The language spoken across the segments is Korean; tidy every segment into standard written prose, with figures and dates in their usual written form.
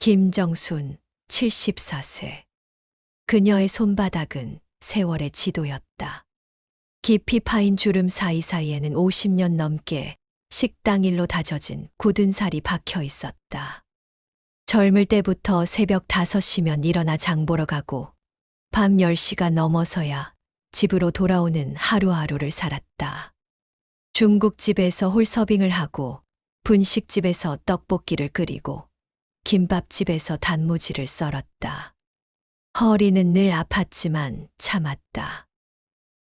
김정순 74세. 그녀의 손바닥은 세월의 지도였다. 깊이 파인 주름 사이사이에는 50년 넘게 식당 일로 다져진 굳은 살이 박혀 있었다. 젊을 때부터 새벽 5시면 일어나 장 보러 가고 밤 10시가 넘어서야 집으로 돌아오는 하루하루를 살았다. 중국집에서 홀서빙을 하고 분식집에서 떡볶이를 끓이고 김밥집에서 단무지를 썰었다. 허리는 늘 아팠지만 참았다.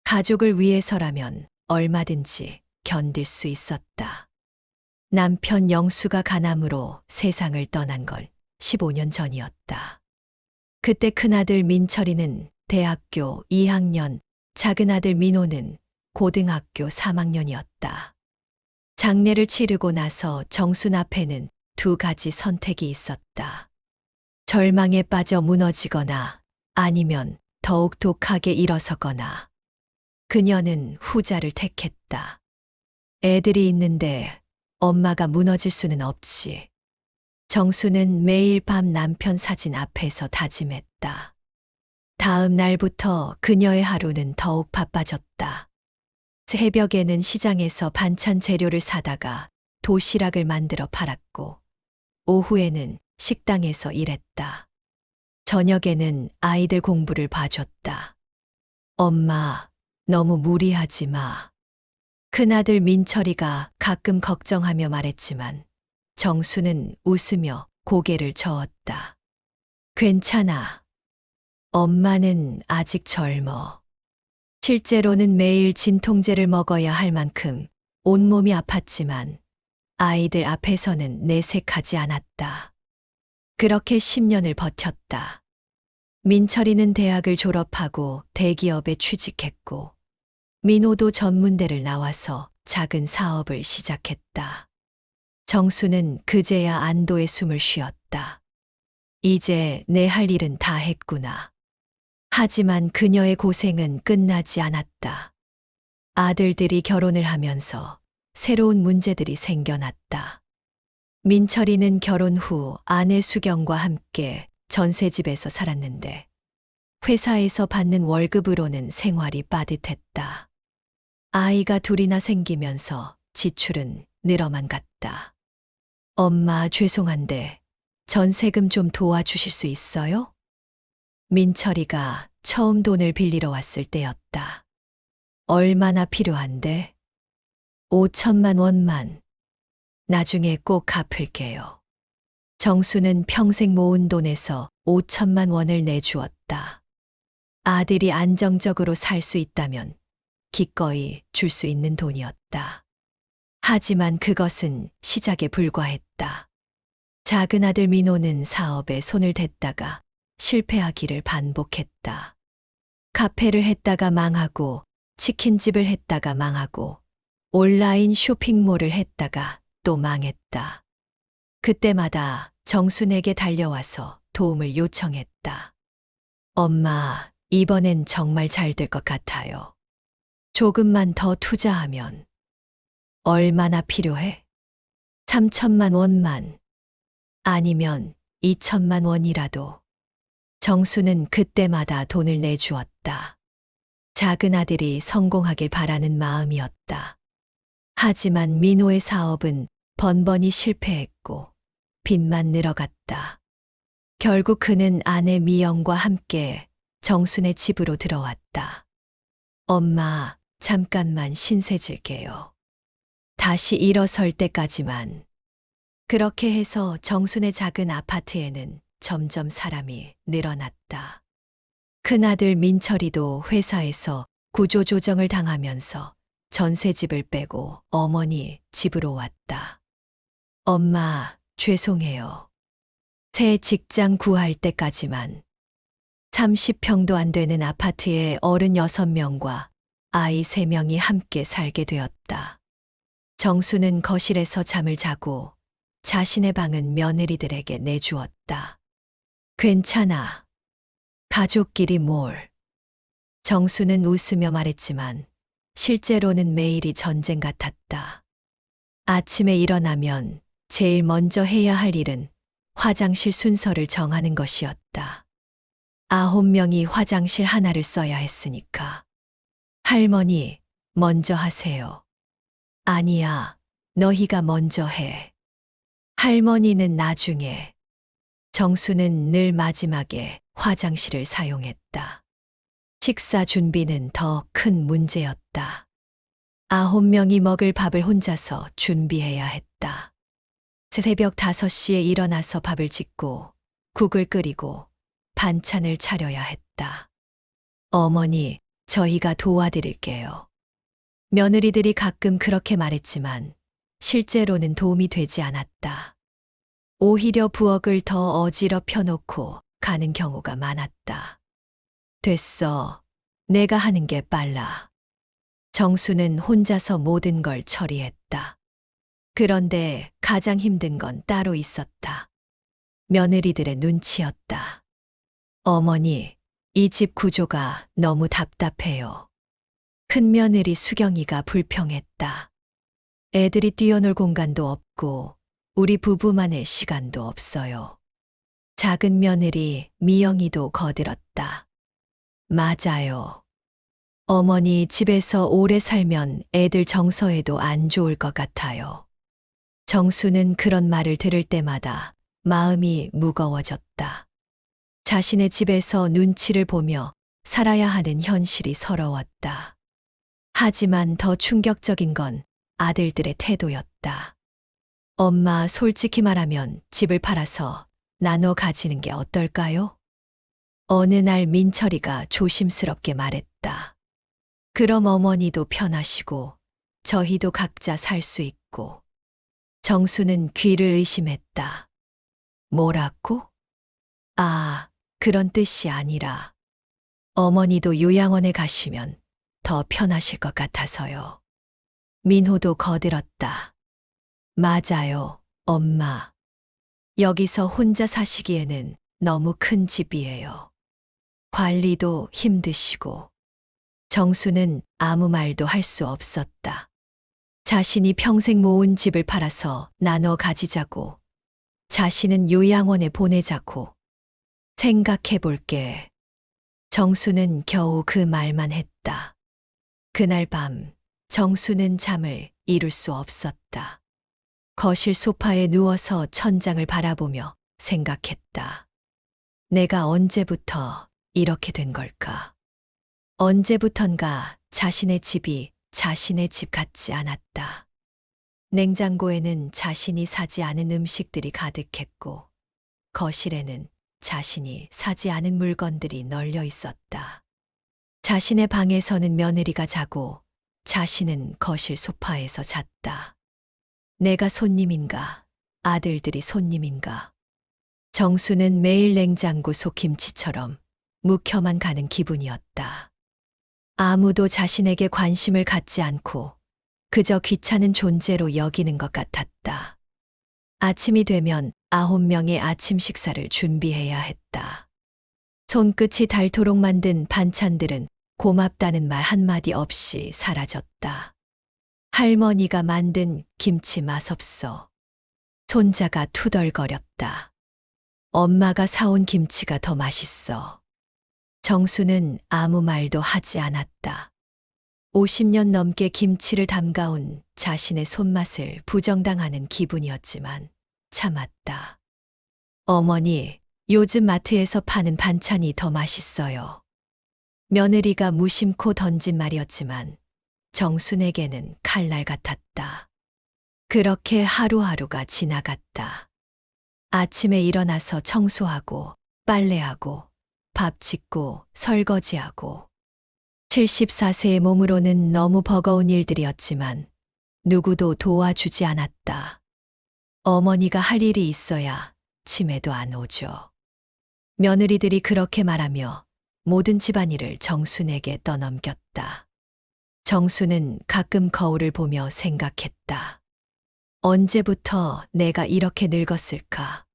가족을 위해서라면 얼마든지 견딜 수 있었다. 남편 영수가 간암으로 세상을 떠난 건 15년 전이었다. 그때 큰아들 민철이는 대학교 2학년, 작은아들 민호는 고등학교 3학년이었다. 장례를 치르고 나서 정순 앞에는 2가지 선택이 있었다. 절망에 빠져 무너지거나 아니면 더욱 독하게 일어서거나. 그녀는 후자를 택했다. 애들이 있는데 엄마가 무너질 수는 없지. 정수는 매일 밤 남편 사진 앞에서 다짐했다. 다음 날부터 그녀의 하루는 더욱 바빠졌다. 새벽에는 시장에서 반찬 재료를 사다가 도시락을 만들어 팔았고, 오후에는 식당에서 일했다. 저녁에는 아이들 공부를 봐줬다. 엄마, 너무 무리하지 마. 큰아들 민철이가 가끔 걱정하며 말했지만 정수는 웃으며 고개를 저었다. 괜찮아. 엄마는 아직 젊어. 실제로는 매일 진통제를 먹어야 할 만큼 온몸이 아팠지만 아이들 앞에서는 내색하지 않았다. 그렇게 10년을 버텼다. 민철이는 대학을 졸업하고 대기업에 취직했고, 민호도 전문대를 나와서 작은 사업을 시작했다. 정수는 그제야 안도의 숨을 쉬었다. 이제 내 할 일은 다 했구나. 하지만 그녀의 고생은 끝나지 않았다. 아들들이 결혼을 하면서 새로운 문제들이 생겨났다. 민철이는 결혼 후 아내 수경과 함께 전셋집에서 살았는데 회사에서 받는 월급으로는 생활이 빠듯했다. 아이가 2이나 생기면서 지출은 늘어만 갔다. 엄마 죄송한데 전세금 좀 도와주실 수 있어요? 민철이가 처음 돈을 빌리러 왔을 때였다. 얼마나 필요한데? 5천만 원만. 나중에 꼭 갚을게요. 정수는 평생 모은 돈에서 5천만 원을 내주었다. 아들이 안정적으로 살 수 있다면 기꺼이 줄 수 있는 돈이었다. 하지만 그것은 시작에 불과했다. 작은 아들 민호는 사업에 손을 댔다가 실패하기를 반복했다. 카페를 했다가 망하고 치킨집을 했다가 망하고 온라인 쇼핑몰을 했다가 또 망했다. 그때마다 정순에게 달려와서 도움을 요청했다. 엄마, 이번엔 정말 잘 될 것 같아요. 조금만 더 투자하면. 얼마나 필요해? 3천만 원만. 아니면 2천만 원이라도. 정수는 그때마다 돈을 내주었다. 작은 아들이 성공하길 바라는 마음이었다. 하지만 민호의 사업은 번번이 실패했고 빚만 늘어갔다. 결국 그는 아내 미영과 함께 정순의 집으로 들어왔다. 엄마, 잠깐만 신세질게요. 다시 일어설 때까지만. 그렇게 해서 정순의 작은 아파트에는 점점 사람이 늘어났다. 큰아들 민철이도 회사에서 구조조정을 당하면서 전세집을 빼고 어머니 집으로 왔다. 엄마, 죄송해요. 새 직장 구할 때까지만. 30평도 안 되는 아파트에 어른 6명과 아이 3명이 함께 살게 되었다. 정수는 거실에서 잠을 자고 자신의 방은 며느리들에게 내주었다. 괜찮아. 가족끼리 뭘. 정수는 웃으며 말했지만 실제로는 매일이 전쟁 같았다. 아침에 일어나면 제일 먼저 해야 할 일은 화장실 순서를 정하는 것이었다. 9명이 화장실 하나를 써야 했으니까. 할머니, 먼저 하세요. 아니야, 너희가 먼저 해. 할머니는 나중에. 정수는 늘 마지막에 화장실을 사용했다. 식사 준비는 더 큰 문제였다. 9명이 먹을 밥을 혼자서 준비해야 했다. 새벽 5시에 일어나서 밥을 짓고 국을 끓이고 반찬을 차려야 했다. 어머니, 저희가 도와드릴게요. 며느리들이 가끔 그렇게 말했지만 실제로는 도움이 되지 않았다. 오히려 부엌을 더 어지럽혀 놓고 가는 경우가 많았다. 됐어. 내가 하는 게 빨라. 정수는 혼자서 모든 걸 처리했다. 그런데 가장 힘든 건 따로 있었다. 며느리들의 눈치였다. 어머니, 이 집 구조가 너무 답답해요. 큰 며느리 수경이가 불평했다. 애들이 뛰어놀 공간도 없고 우리 부부만의 시간도 없어요. 작은 며느리 미영이도 거들었다. 맞아요. 어머니 집에서 오래 살면 애들 정서에도 안 좋을 것 같아요. 정수는 그런 말을 들을 때마다 마음이 무거워졌다. 자신의 집에서 눈치를 보며 살아야 하는 현실이 서러웠다. 하지만 더 충격적인 건 아들들의 태도였다. 엄마, 솔직히 말하면 집을 팔아서 나눠 가지는 게 어떨까요? 어느 날 민철이가 조심스럽게 말했다. 그럼 어머니도 편하시고 저희도 각자 살 수 있고. 정수는 귀를 의심했다. 뭐라고? 아, 그런 뜻이 아니라 어머니도 요양원에 가시면 더 편하실 것 같아서요. 민호도 거들었다. 맞아요, 엄마. 여기서 혼자 사시기에는 너무 큰 집이에요. 관리도 힘드시고. 정수는 아무 말도 할 수 없었다. 자신이 평생 모은 집을 팔아서 나눠 가지자고, 자신은 요양원에 보내자고. 생각해 볼게. 정수는 겨우 그 말만 했다. 그날 밤, 정수는 잠을 이룰 수 없었다. 거실 소파에 누워서 천장을 바라보며 생각했다. 내가 언제부터 이렇게 된 걸까? 언제부턴가 자신의 집이 자신의 집 같지 않았다. 냉장고에는 자신이 사지 않은 음식들이 가득했고, 거실에는 자신이 사지 않은 물건들이 널려 있었다. 자신의 방에서는 며느리가 자고, 자신은 거실 소파에서 잤다. 내가 손님인가? 아들들이 손님인가? 정수는 매일 냉장고 속 김치처럼 묵혀만 가는 기분이었다. 아무도 자신에게 관심을 갖지 않고 그저 귀찮은 존재로 여기는 것 같았다. 아침이 되면 9명의 아침 식사를 준비해야 했다. 손끝이 닳도록 만든 반찬들은 고맙다는 말 한마디 없이 사라졌다. 할머니가 만든 김치 맛없어. 손자가 투덜거렸다. 엄마가 사온 김치가 더 맛있어. 정수는 아무 말도 하지 않았다. 50년 넘게 김치를 담가온 자신의 손맛을 부정당하는 기분이었지만 참았다. 어머니, 요즘 마트에서 파는 반찬이 더 맛있어요. 며느리가 무심코 던진 말이었지만 정순에게는 칼날 같았다. 그렇게 하루하루가 지나갔다. 아침에 일어나서 청소하고 빨래하고 밥 짓고 설거지하고 74세의 몸으로는 너무 버거운 일들이었지만 누구도 도와주지 않았다. 어머니가 할 일이 있어야 치매도 안 오죠. 며느리들이 그렇게 말하며 모든 집안일을 정순에게 떠넘겼다. 정순은 가끔 거울을 보며 생각했다. 언제부터 내가 이렇게 늙었을까?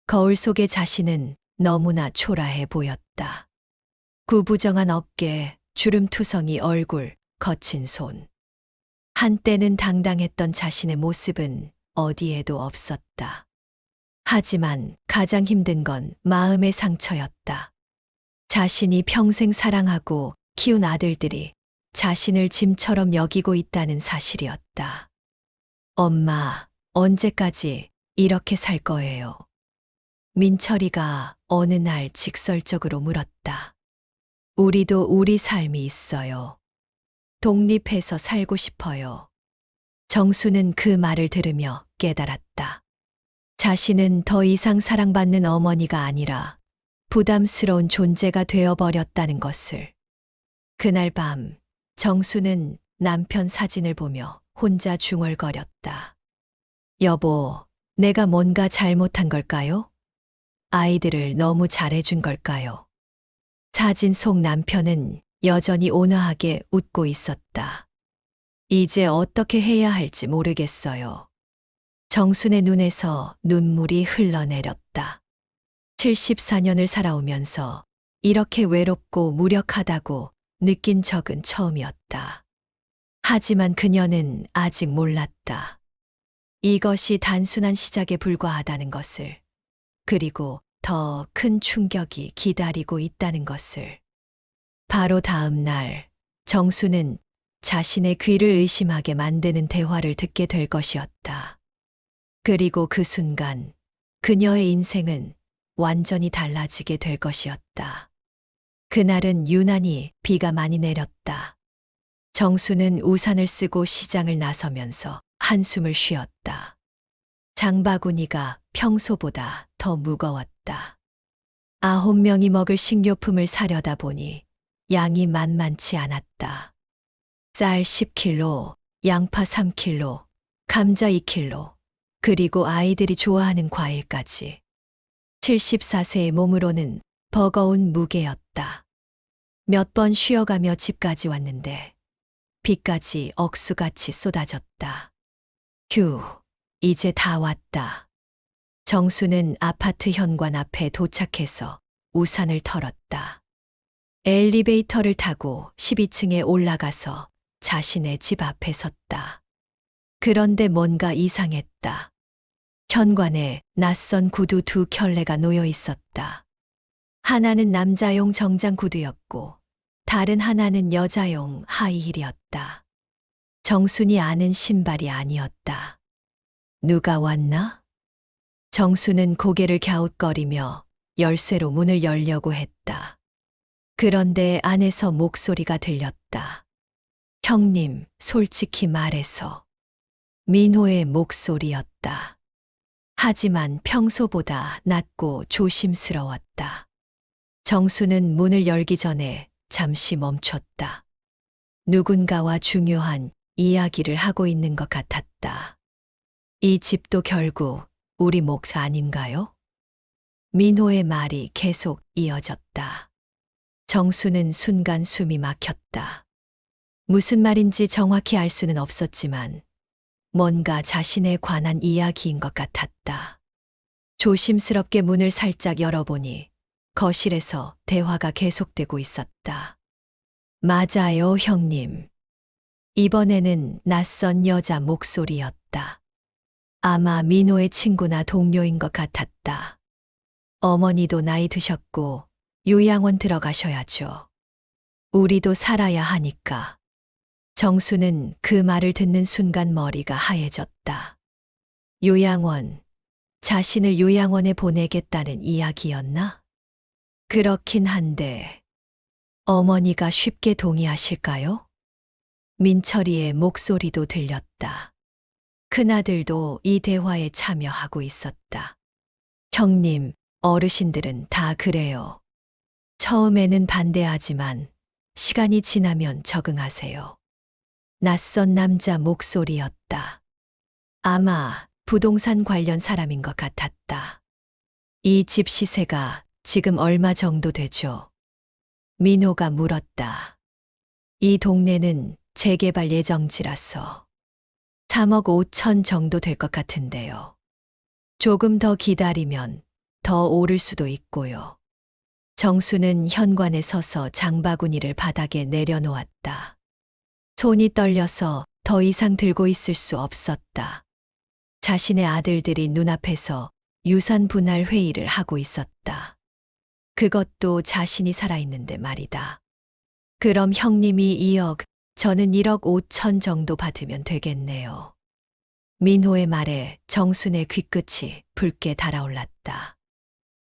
거울 속의 자신은 너무나 초라해 보였다. 구부정한 어깨, 주름투성이 얼굴, 거친 손. 한때는 당당했던 자신의 모습은 어디에도 없었다. 하지만 가장 힘든 건 마음의 상처였다. 자신이 평생 사랑하고 키운 아들들이 자신을 짐처럼 여기고 있다는 사실이었다. 엄마, 언제까지 이렇게 살 거예요? 민철이가 어느 날 직설적으로 물었다. 우리도 우리 삶이 있어요. 독립해서 살고 싶어요. 정수는 그 말을 들으며 깨달았다. 자신은 더 이상 사랑받는 어머니가 아니라 부담스러운 존재가 되어버렸다는 것을. 그날 밤, 정수는 남편 사진을 보며 혼자 중얼거렸다. 여보, 내가 뭔가 잘못한 걸까요? 아이들을 너무 잘해준 걸까요? 사진 속 남편은 여전히 온화하게 웃고 있었다. 이제 어떻게 해야 할지 모르겠어요. 정순의 눈에서 눈물이 흘러내렸다. 74년을 살아오면서 이렇게 외롭고 무력하다고 느낀 적은 처음이었다. 하지만 그녀는 아직 몰랐다. 이것이 단순한 시작에 불과하다는 것을, 그리고 더 큰 충격이 기다리고 있다는 것을. 바로 다음 날, 정수는 자신의 귀를 의심하게 만드는 대화를 듣게 될 것이었다. 그리고 그 순간, 그녀의 인생은 완전히 달라지게 될 것이었다. 그날은 유난히 비가 많이 내렸다. 정수는 우산을 쓰고 시장을 나서면서 한숨을 쉬었다. 장바구니가 평소보다 더 무거웠다. 9명이 먹을 식료품을 사려다 보니 양이 만만치 않았다. 쌀 10kg, 양파 3kg, 감자 2kg, 그리고 아이들이 좋아하는 과일까지. 74세의 몸으로는 버거운 무게였다. 몇 번 쉬어가며 집까지 왔는데 비까지 억수같이 쏟아졌다. 휴, 이제 다 왔다. 정수는 아파트 현관 앞에 도착해서 우산을 털었다. 엘리베이터를 타고 12층에 올라가서 자신의 집 앞에 섰다. 그런데 뭔가 이상했다. 현관에 낯선 구두 2켤레가 놓여 있었다. 하나는 남자용 정장 구두였고 다른 하나는 여자용 하이힐이었다. 정순이 아는 신발이 아니었다. 누가 왔나? 정수는 고개를 갸웃거리며 열쇠로 문을 열려고 했다. 그런데 안에서 목소리가 들렸다. 형님, 솔직히 말해서. 민호의 목소리였다. 하지만 평소보다 낮고 조심스러웠다. 정수는 문을 열기 전에 잠시 멈췄다. 누군가와 중요한 이야기를 하고 있는 것 같았다. 이 집도 결국 우리 몫 아닌가요? 민호의 말이 계속 이어졌다. 정수는 순간 숨이 막혔다. 무슨 말인지 정확히 알 수는 없었지만 뭔가 자신에 관한 이야기인 것 같았다. 조심스럽게 문을 살짝 열어보니 거실에서 대화가 계속되고 있었다. 맞아요, 형님. 이번에는 낯선 여자 목소리였다. 아마 민호의 친구나 동료인 것 같았다. 어머니도 나이 드셨고 요양원 들어가셔야죠. 우리도 살아야 하니까. 정수는 그 말을 듣는 순간 머리가 하얘졌다. 요양원, 자신을 요양원에 보내겠다는 이야기였나? 그렇긴 한데, 어머니가 쉽게 동의하실까요? 민철이의 목소리도 들렸다. 큰아들도 이 대화에 참여하고 있었다. 형님, 어르신들은 다 그래요. 처음에는 반대하지만 시간이 지나면 적응하세요. 낯선 남자 목소리였다. 아마 부동산 관련 사람인 것 같았다. 이 집 시세가 지금 얼마 정도 되죠? 민호가 물었다. 이 동네는 재개발 예정지라서 3억 5천 정도 될 것 같은데요. 조금 더 기다리면 더 오를 수도 있고요. 정수는 현관에 서서 장바구니를 바닥에 내려놓았다. 손이 떨려서 더 이상 들고 있을 수 없었다. 자신의 아들들이 눈앞에서 유산 분할 회의를 하고 있었다. 그것도 자신이 살아있는데 말이다. 그럼 형님이 2억, 저는 1억 5천 정도 받으면 되겠네요. 민호의 말에 정순의 귀끝이 붉게 달아올랐다.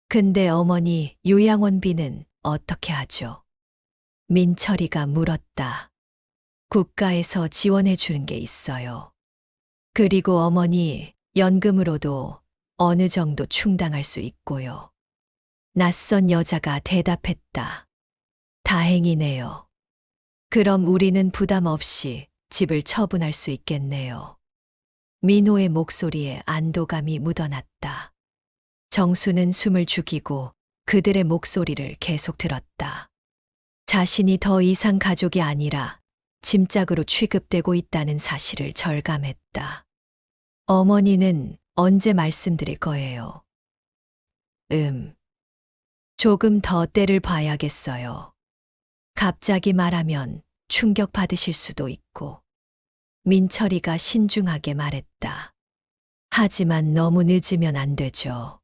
근데 어머니 요양원비는 어떻게 하죠? 민철이가 물었다. 국가에서 지원해 주는 게 있어요. 그리고 어머니 연금으로도 어느 정도 충당할 수 있고요. 낯선 여자가 대답했다. 다행이네요. 그럼 우리는 부담 없이 집을 처분할 수 있겠네요. 민호의 목소리에 안도감이 묻어났다. 정수는 숨을 죽이고 그들의 목소리를 계속 들었다. 자신이 더 이상 가족이 아니라 짐짝으로 취급되고 있다는 사실을 절감했다. 어머니는 언제 말씀드릴 거예요? 조금 더 때를 봐야겠어요. 갑자기 말하면 충격받으실 수도 있고. 민철이가 신중하게 말했다. 하지만 너무 늦으면 안 되죠.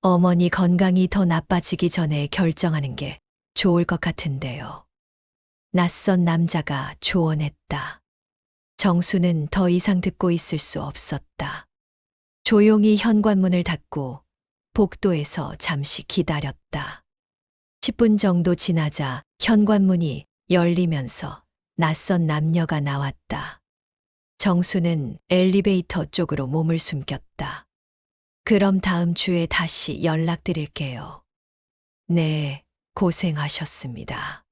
어머니 건강이 더 나빠지기 전에 결정하는 게 좋을 것 같은데요. 낯선 남자가 조언했다. 정수는 더 이상 듣고 있을 수 없었다. 조용히 현관문을 닫고 복도에서 잠시 기다렸다. 10분 정도 지나자 현관문이 열리면서 낯선 남녀가 나왔다. 정수는 엘리베이터 쪽으로 몸을 숨겼다. 그럼 다음 주에 다시 연락드릴게요. 네, 고생하셨습니다.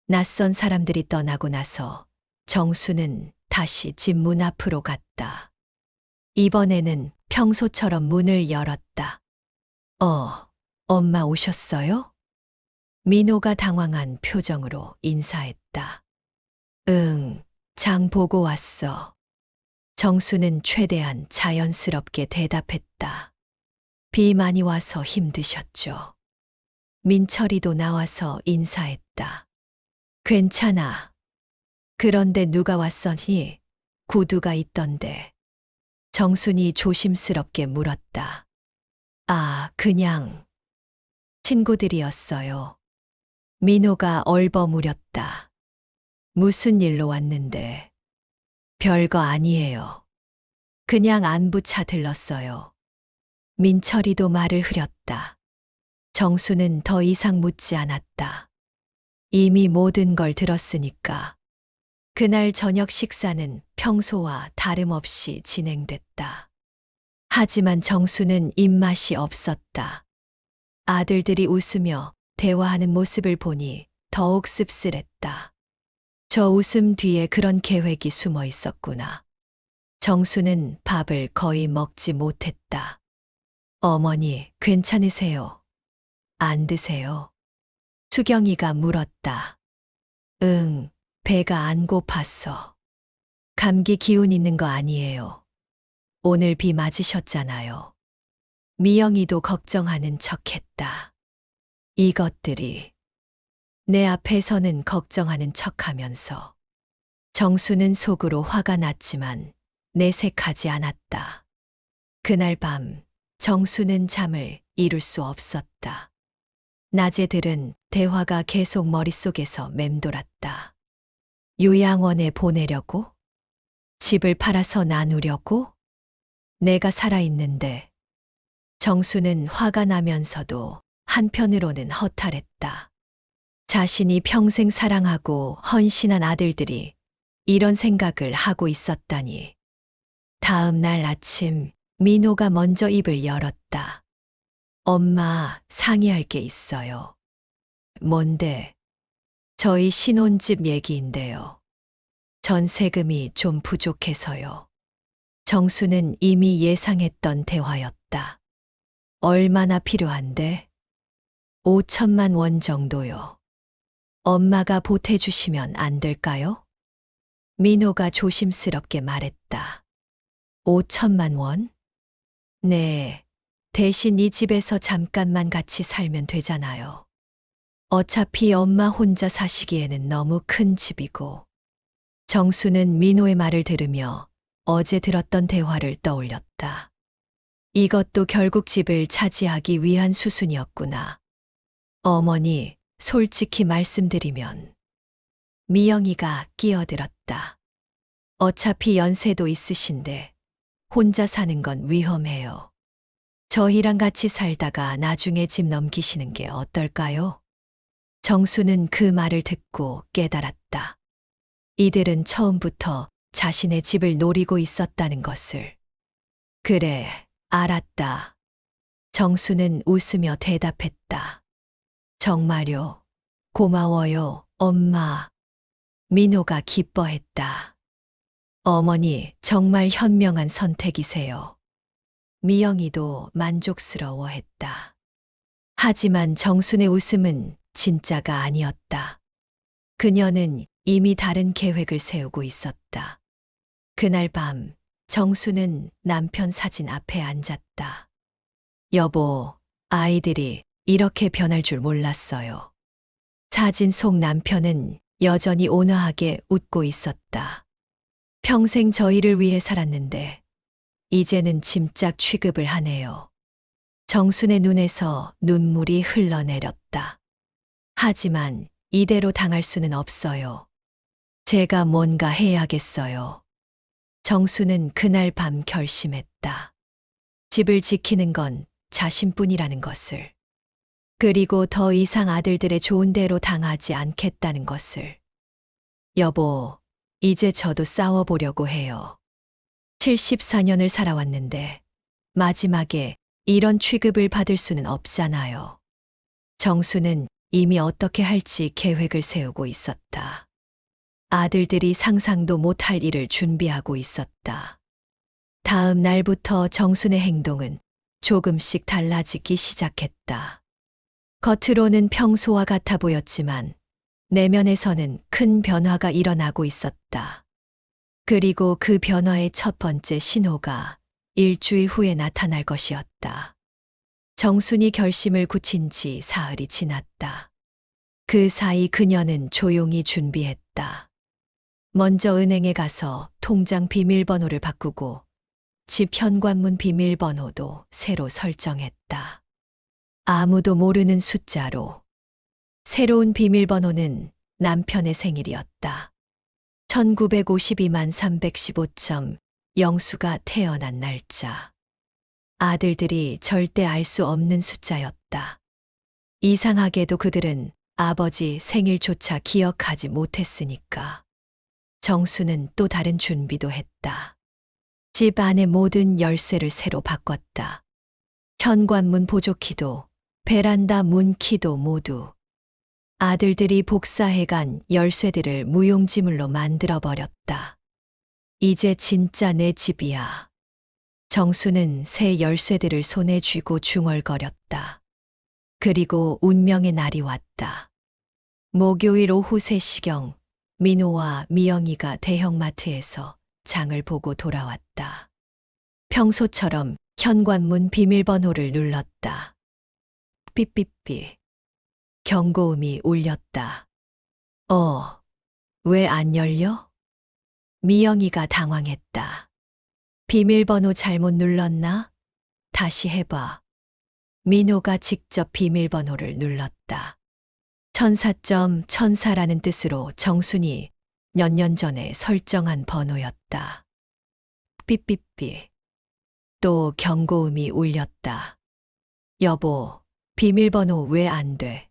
낯선 사람들이 떠나고 나서 정수는 다시 집 문 앞으로 갔다. 이번에는 평소처럼 문을 열었다. 엄마 오셨어요? 민호가 당황한 표정으로 인사했다. 응, 장 보고 왔어. 정수는 최대한 자연스럽게 대답했다. 비 많이 와서 힘드셨죠? 민철이도 나와서 인사했다. 괜찮아. 그런데 누가 왔더니 구두가 있던데. 정순이 조심스럽게 물었다. 아, 그냥 친구들이었어요. 민호가 얼버무렸다. 무슨 일로 왔는데? 별거 아니에요. 그냥 안부차 들렀어요. 민철이도 말을 흐렸다. 정수는 더 이상 묻지 않았다. 이미 모든 걸 들었으니까. 그날 저녁 식사는 평소와 다름없이 진행됐다. 하지만 정수는 입맛이 없었다. 아들들이 웃으며 대화하는 모습을 보니 더욱 씁쓸했다. 저 웃음 뒤에 그런 계획이 숨어 있었구나. 정수는 밥을 거의 먹지 못했다. 어머니, 괜찮으세요? 안 드세요? 수경이가 물었다. 응, 배가 안 고팠어. 감기 기운 있는 거 아니에요. 오늘 비 맞으셨잖아요. 미영이도 걱정하는 척했다. 이것들이 내 앞에서는 걱정하는 척하면서 정수는 속으로 화가 났지만 내색하지 않았다. 그날 밤 정수는 잠을 이룰 수 없었다. 낮에 들은 대화가 계속 머릿속에서 맴돌았다. 요양원에 보내려고? 집을 팔아서 나누려고? 내가 살아있는데. 정수는 화가 나면서도 한편으로는 허탈했다. 자신이 평생 사랑하고 헌신한 아들들이 이런 생각을 하고 있었다니. 다음 날 아침 민호가 먼저 입을 열었다. 엄마, 상의할 게 있어요. 뭔데? 저희 신혼집 얘기인데요. 전세금이 좀 부족해서요. 정수는 이미 예상했던 대화였다. 얼마나 필요한데? 5천만 원 정도요. 엄마가 보태주시면 안 될까요? 민호가 조심스럽게 말했다. 5천만 원? 네, 대신 이 집에서 잠깐만 같이 살면 되잖아요. 어차피 엄마 혼자 사시기에는 너무 큰 집이고. 정수는 민호의 말을 들으며 어제 들었던 대화를 떠올렸다. 이것도 결국 집을 차지하기 위한 수순이었구나. 어머니, 솔직히 말씀드리면. 미영이가 끼어들었다. 어차피 연세도 있으신데 혼자 사는 건 위험해요. 저희랑 같이 살다가 나중에 집 넘기시는 게 어떨까요? 정수는 그 말을 듣고 깨달았다. 이들은 처음부터 자신의 집을 노리고 있었다는 것을. 그래, 알았다. 정수는 웃으며 대답했다. 정말요. 고마워요, 엄마. 민호가 기뻐했다. 어머니, 정말 현명한 선택이세요. 미영이도 만족스러워했다. 하지만 정순의 웃음은 진짜가 아니었다. 그녀는 이미 다른 계획을 세우고 있었다. 그날 밤, 정수는 남편 사진 앞에 앉았다. 여보, 아이들이 이렇게 변할 줄 몰랐어요. 사진 속 남편은 여전히 온화하게 웃고 있었다. 평생 저희를 위해 살았는데, 이제는 짐짝 취급을 하네요. 정순의 눈에서 눈물이 흘러내렸다. 하지만 이대로 당할 수는 없어요. 제가 뭔가 해야겠어요. 정수는 그날 밤 결심했다. 집을 지키는 건 자신뿐이라는 것을. 그리고 더 이상 아들들의 좋은 대로 당하지 않겠다는 것을. 여보, 이제 저도 싸워보려고 해요. 74년을 살아왔는데 마지막에 이런 취급을 받을 수는 없잖아요. 정수는 이미 어떻게 할지 계획을 세우고 있었다. 아들들이 상상도 못할 일을 준비하고 있었다. 다음 날부터 정순의 행동은 조금씩 달라지기 시작했다. 겉으로는 평소와 같아 보였지만 내면에서는 큰 변화가 일어나고 있었다. 그리고 그 변화의 첫 번째 신호가 일주일 후에 나타날 것이었다. 정순이 결심을 굳힌 지 사흘이 지났다. 그 사이 그녀는 조용히 준비했다. 먼저 은행에 가서 통장 비밀번호를 바꾸고 집 현관문 비밀번호도 새로 설정했다. 아무도 모르는 숫자로. 새로운 비밀번호는 남편의 생일이었다. 1952만 315점, 영수가 태어난 날짜. 아들들이 절대 알 수 없는 숫자였다. 이상하게도 그들은 아버지 생일조차 기억하지 못했으니까. 정수는 또 다른 준비도 했다. 집 안의 모든 열쇠를 새로 바꿨다. 현관문 보조키도, 베란다 문키도 모두. 아들들이 복사해간 열쇠들을 무용지물로 만들어버렸다. 이제 진짜 내 집이야. 정수는 새 열쇠들을 손에 쥐고 중얼거렸다. 그리고 운명의 날이 왔다. 목요일 오후 3시경, 민호와 미영이가 대형마트에서 장을 보고 돌아왔다. 평소처럼 현관문 비밀번호를 눌렀다. 삐삐삐. 경고음이 울렸다. 왜 안 열려? 미영이가 당황했다. 비밀번호 잘못 눌렀나? 다시 해봐. 민호가 직접 비밀번호를 눌렀다. 천사점 천사라는 뜻으로 정순이 몇 년 전에 설정한 번호였다. 삐삐삐. 또 경고음이 울렸다. 여보, 비밀번호 왜 안 돼?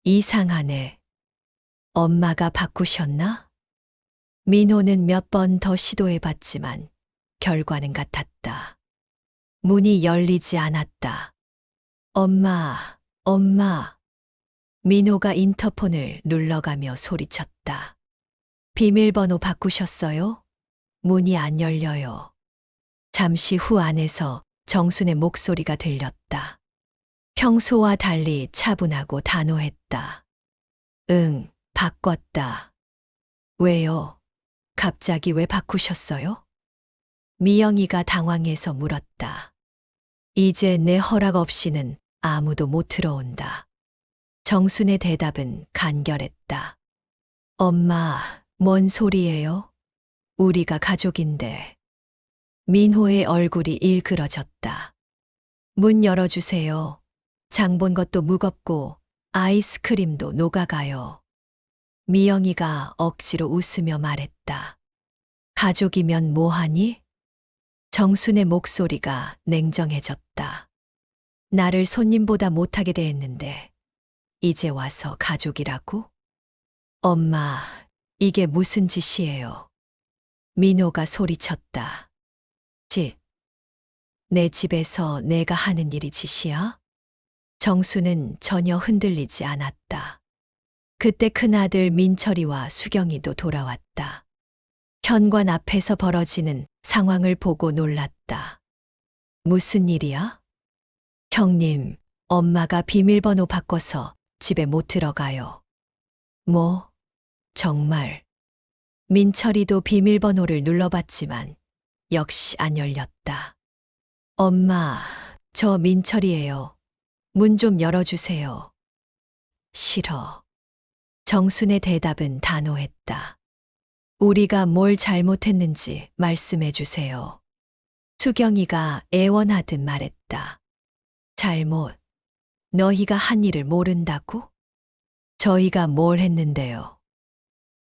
이상하네. 엄마가 바꾸셨나? 민호는 몇 번 더 시도해봤지만 결과는 같았다. 문이 열리지 않았다. 엄마, 엄마. 민호가 인터폰을 눌러가며 소리쳤다. 비밀번호 바꾸셨어요? 문이 안 열려요. 잠시 후 안에서 정순의 목소리가 들렸다. 평소와 달리 차분하고 단호했다. 응, 바꿨다. 왜요? 갑자기 왜 바꾸셨어요? 미영이가 당황해서 물었다. 이제 내 허락 없이는 아무도 못 들어온다. 정순의 대답은 간결했다. 엄마, 뭔 소리예요? 우리가 가족인데. 민호의 얼굴이 일그러졌다. 문 열어주세요. 장 본 것도 무겁고 아이스크림도 녹아가요. 미영이가 억지로 웃으며 말했다. 가족이면 뭐하니? 정순의 목소리가 냉정해졌다. 나를 손님보다 못하게 대했는데 이제 와서 가족이라고? 엄마, 이게 무슨 짓이에요? 민호가 소리쳤다. 짓. 내 집에서 내가 하는 일이 짓이야? 정수는 전혀 흔들리지 않았다. 그때 큰아들 민철이와 수경이도 돌아왔다. 현관 앞에서 벌어지는 상황을 보고 놀랐다. 무슨 일이야? 형님, 엄마가 비밀번호 바꿔서 집에 못 들어가요. 뭐? 정말. 민철이도 비밀번호를 눌러봤지만 역시 안 열렸다. 엄마, 저 민철이에요. 문 좀 열어주세요. 싫어. 정순의 대답은 단호했다. 우리가 뭘 잘못했는지 말씀해 주세요. 수경이가 애원하듯 말했다. 잘못. 너희가 한 일을 모른다고? 저희가 뭘 했는데요.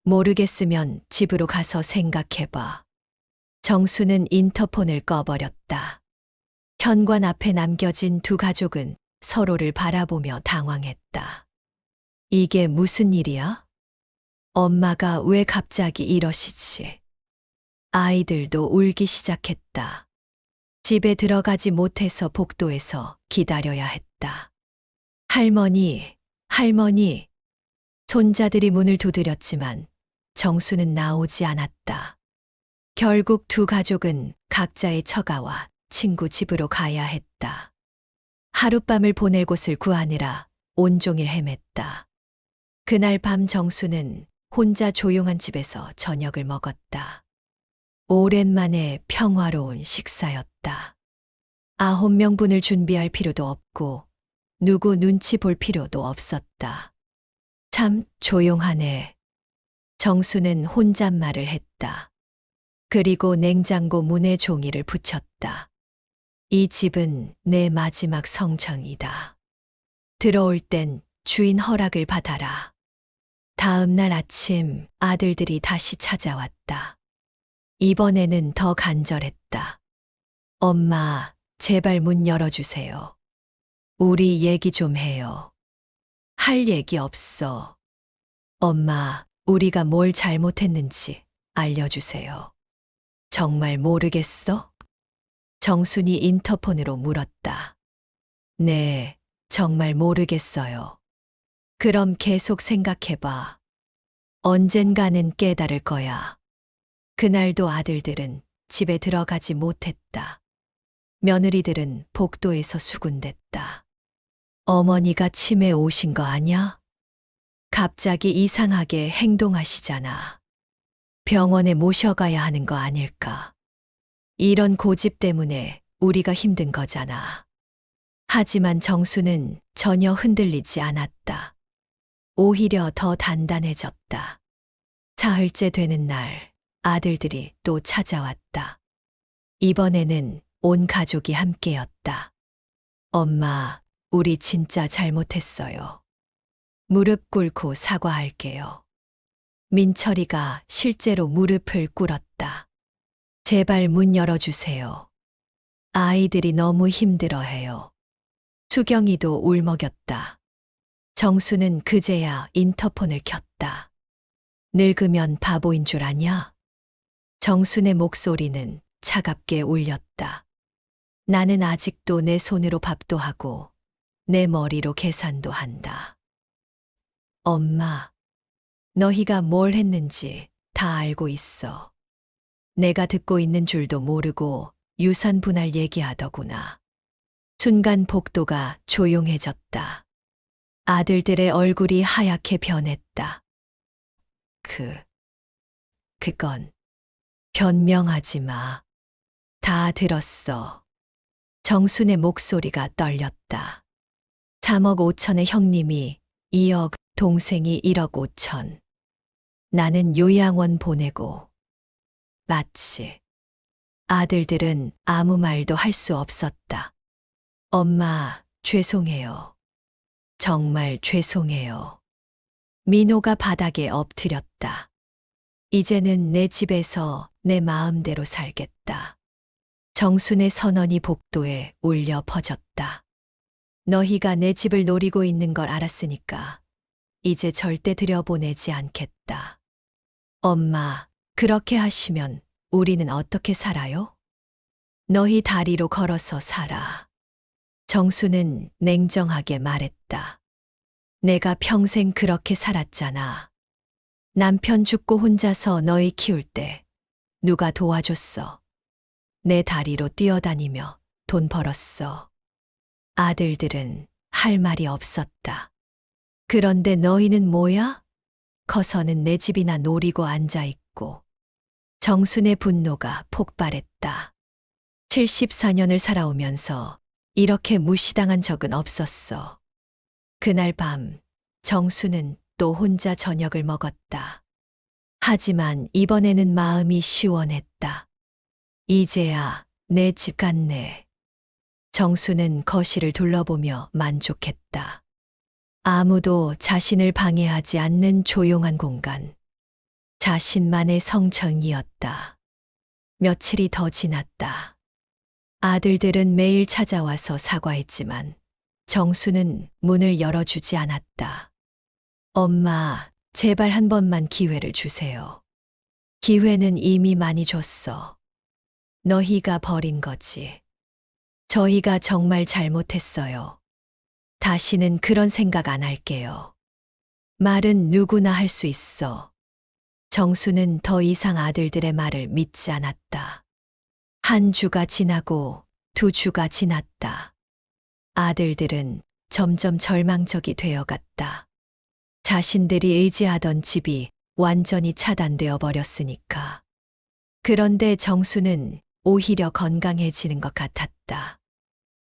모르겠으면 집으로 가서 생각해봐. 정수는 인터폰을 꺼버렸다. 현관 앞에 남겨진 두 가족은 서로를 바라보며 당황했다. 이게 무슨 일이야? 엄마가 왜 갑자기 이러시지? 아이들도 울기 시작했다. 집에 들어가지 못해서 복도에서 기다려야 했다. 할머니, 할머니. 손자들이 문을 두드렸지만 정수는 나오지 않았다. 결국 두 가족은 각자의 처가와 친구 집으로 가야 했다. 하룻밤을 보낼 곳을 구하느라 온종일 헤맸다. 그날 밤 정수는 혼자 조용한 집에서 저녁을 먹었다. 오랜만에 평화로운 식사였다. 9명분을 준비할 필요도 없고 누구 눈치 볼 필요도 없었다. 참 조용하네. 정수는 혼잣말을 했다. 그리고 냉장고 문에 종이를 붙였다. 이 집은 내 마지막 성정이다. 들어올 땐 주인 허락을 받아라. 다음 날 아침 아들들이 다시 찾아왔다. 이번에는 더 간절했다. 엄마, 제발 문 열어주세요. 우리 얘기 좀 해요. 할 얘기 없어. 엄마, 우리가 뭘 잘못했는지 알려주세요. 정말 모르겠어? 정순이 인터폰으로 물었다. 네, 정말 모르겠어요. 그럼 계속 생각해봐. 언젠가는 깨달을 거야. 그날도 아들들은 집에 들어가지 못했다. 며느리들은 복도에서 수군댔다. 어머니가 치매 오신 거 아냐? 갑자기 이상하게 행동하시잖아. 병원에 모셔가야 하는 거 아닐까? 이런 고집 때문에 우리가 힘든 거잖아. 하지만 정수는 전혀 흔들리지 않았다. 오히려 더 단단해졌다. 사흘째 되는 날, 아들들이 또 찾아왔다. 이번에는 온 가족이 함께였다. 엄마, 우리 진짜 잘못했어요. 무릎 꿇고 사과할게요. 민철이가 실제로 무릎을 꿇었다. 제발 문 열어주세요. 아이들이 너무 힘들어해요. 수경이도 울먹였다. 정수는 그제야 인터폰을 켰다. 늙으면 바보인 줄 아냐? 정순의 목소리는 차갑게 울렸다. 나는 아직도 내 손으로 밥도 하고 내 머리로 계산도 한다. 엄마, 너희가 뭘 했는지 다 알고 있어. 내가 듣고 있는 줄도 모르고 유산 분할 얘기하더구나. 순간 복도가 조용해졌다. 아들들의 얼굴이 하얗게 변했다. 그건 변명하지 마. 다 들었어. 정순의 목소리가 떨렸다. 3억 5천의 형님이 2억, 동생이 1억 5천. 나는 요양원 보내고. 마치 아들들은 아무 말도 할 수 없었다. 엄마, 죄송해요. 정말 죄송해요. 민호가 바닥에 엎드렸다. 이제는 내 집에서 내 마음대로 살겠다. 정순의 선언이 복도에 울려 퍼졌다. 너희가 내 집을 노리고 있는 걸 알았으니까 이제 절대 들여보내지 않겠다. 엄마, 그렇게 하시면 우리는 어떻게 살아요? 너희 다리로 걸어서 살아. 정수는 냉정하게 말했다. 내가 평생 그렇게 살았잖아. 남편 죽고 혼자서 너희 키울 때 누가 도와줬어. 내 다리로 뛰어다니며 돈 벌었어. 아들들은 할 말이 없었다. 그런데 너희는 뭐야? 커서는 내 집이나 노리고 앉아있고. 정순의 분노가 폭발했다. 74년을 살아오면서 이렇게 무시당한 적은 없었어. 그날 밤 정수는 또 혼자 저녁을 먹었다. 하지만 이번에는 마음이 시원했다. 이제야 내 집 같네. 정수는 거실을 둘러보며 만족했다. 아무도 자신을 방해하지 않는 조용한 공간. 자신만의 성청이었다. 며칠이 더 지났다. 아들들은 매일 찾아와서 사과했지만 정수는 문을 열어주지 않았다. 엄마, 제발 한 번만 기회를 주세요. 기회는 이미 많이 줬어. 너희가 버린 거지. 저희가 정말 잘못했어요. 다시는 그런 생각 안 할게요. 말은 누구나 할 수 있어. 정수는 더 이상 아들들의 말을 믿지 않았다. 한 주가 지나고 두 주가 지났다. 아들들은 점점 절망적이 되어갔다. 자신들이 의지하던 집이 완전히 차단되어 버렸으니까. 그런데 정수는 오히려 건강해지는 것 같았다.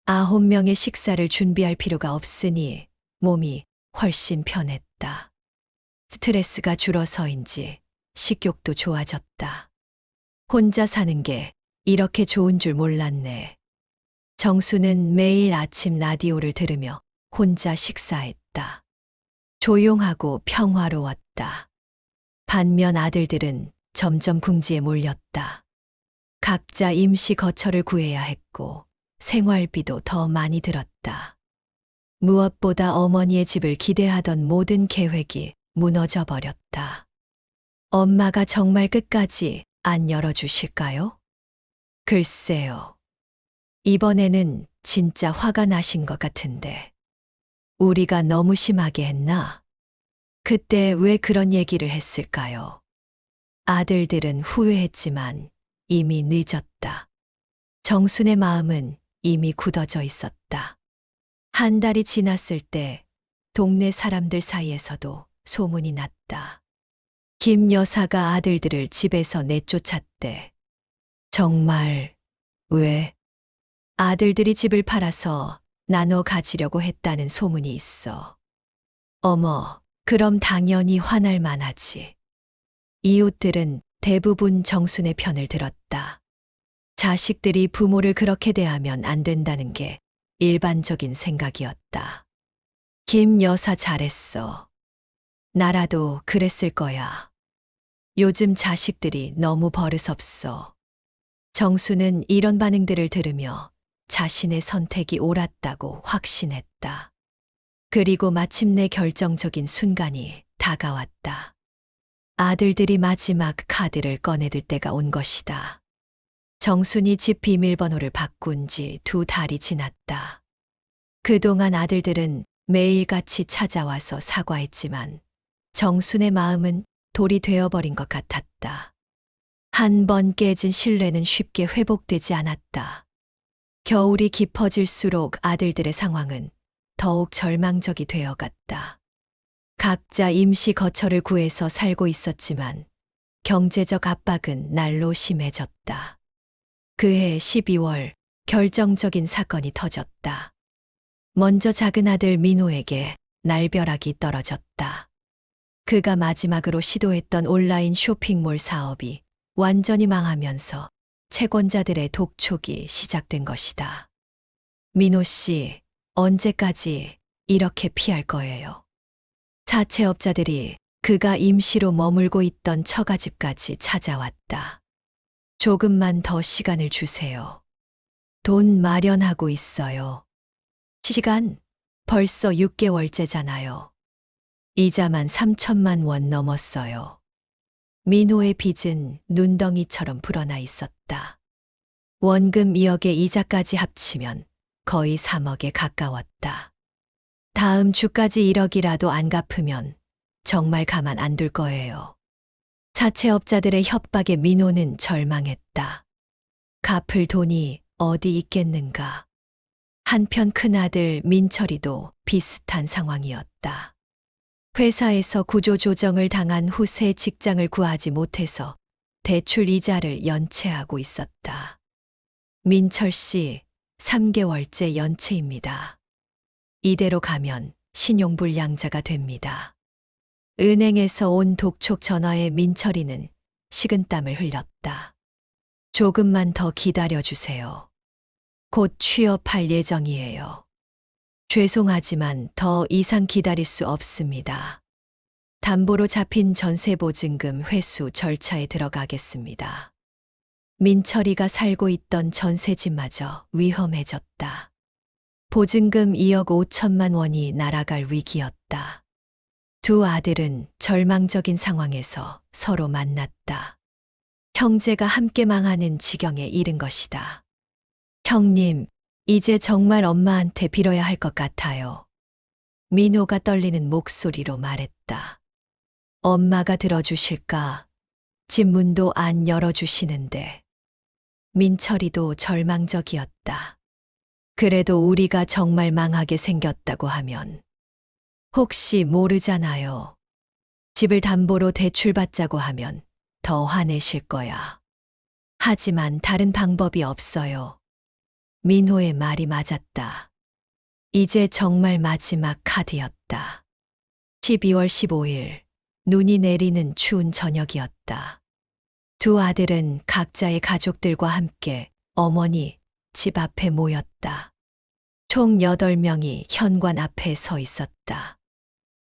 9명의 식사를 준비할 필요가 없으니 몸이 훨씬 편했다. 스트레스가 줄어서인지 식욕도 좋아졌다. 혼자 사는 게 이렇게 좋은 줄 몰랐네. 정수는 매일 아침 라디오를 들으며 혼자 식사했다. 조용하고 평화로웠다. 반면 아들들은 점점 궁지에 몰렸다. 각자 임시 거처를 구해야 했고 생활비도 더 많이 들었다. 무엇보다 어머니의 집을 기대하던 모든 계획이 무너져 버렸다. 엄마가 정말 끝까지 안 열어주실까요? 글쎄요. 이번에는 진짜 화가 나신 것 같은데. 우리가 너무 심하게 했나? 그때 왜 그런 얘기를 했을까요? 아들들은 후회했지만 이미 늦었다. 정순의 마음은 이미 굳어져 있었다. 한 달이 지났을 때 동네 사람들 사이에서도 소문이 났다. 김 여사가 아들들을 집에서 내쫓았대. 정말, 왜? 아들들이 집을 팔아서 나눠 가지려고 했다는 소문이 있어. 어머, 그럼 당연히 화날 만하지. 이웃들은 대부분 정순의 편을 들었다. 자식들이 부모를 그렇게 대하면 안 된다는 게 일반적인 생각이었다. 김 여사 잘했어. 나라도 그랬을 거야. 요즘 자식들이 너무 버릇없어. 정수는 이런 반응들을 들으며 자신의 선택이 옳았다고 확신했다. 그리고 마침내 결정적인 순간이 다가왔다. 아들들이 마지막 카드를 꺼내들 때가 온 것이다. 정순이 집 비밀번호를 바꾼 지 2달이 지났다. 그동안 아들들은 매일같이 찾아와서 사과했지만 정순의 마음은 돌이 되어버린 것 같았다. 한 번 깨진 신뢰는 쉽게 회복되지 않았다. 겨울이 깊어질수록 아들들의 상황은 더욱 절망적이 되어갔다. 각자 임시 거처를 구해서 살고 있었지만 경제적 압박은 날로 심해졌다. 그해 12월 결정적인 사건이 터졌다. 먼저 작은 아들 민호에게 날벼락이 떨어졌다. 그가 마지막으로 시도했던 온라인 쇼핑몰 사업이 완전히 망하면서 채권자들의 독촉이 시작된 것이다. 민호 씨, 언제까지 이렇게 피할 거예요? 사채업자들이 그가 임시로 머물고 있던 처가집까지 찾아왔다. 조금만 더 시간을 주세요. 돈 마련하고 있어요. 시간 벌써 6개월째잖아요. 이자만 3천만 원 넘었어요. 민호의 빚은 눈덩이처럼 불어나 있었다. 원금 2억에 이자까지 합치면 거의 3억에 가까웠다. 다음 주까지 1억이라도 안 갚으면 정말 가만 안 둘 거예요. 사채업자들의 협박에 민호는 절망했다. 갚을 돈이 어디 있겠는가. 한편 큰아들 민철이도 비슷한 상황이었다. 회사에서 구조조정을 당한 후 새 직장을 구하지 못해서 대출 이자를 연체하고 있었다. 민철 씨, 3개월째 연체입니다. 이대로 가면 신용불량자가 됩니다. 은행에서 온 독촉 전화에 민철이는 식은땀을 흘렸다. 조금만 더 기다려주세요. 곧 취업할 예정이에요. 죄송하지만 더 이상 기다릴 수 없습니다. 담보로 잡힌 전세보증금 회수 절차에 들어가겠습니다. 민철이가 살고 있던 전세집마저 위험해졌다. 보증금 2억 5천만 원이 날아갈 위기였다. 두 아들은 절망적인 상황에서 서로 만났다. 형제가 함께 망하는 지경에 이른 것이다. 형님, 이제 정말 엄마한테 빌어야 할 것 같아요. 민호가 떨리는 목소리로 말했다. 엄마가 들어주실까? 집 문도 안 열어주시는데. 민철이도 절망적이었다. 그래도 우리가 정말 망하게 생겼다고 하면 혹시 모르잖아요. 집을 담보로 대출받자고 하면 더 화내실 거야. 하지만 다른 방법이 없어요. 민호의 말이 맞았다. 이제 정말 마지막 카드였다. 12월 15일, 눈이 내리는 추운 저녁이었다. 두 아들은 각자의 가족들과 함께 어머니 집 앞에 모였다. 총 8명이 현관 앞에 서 있었다.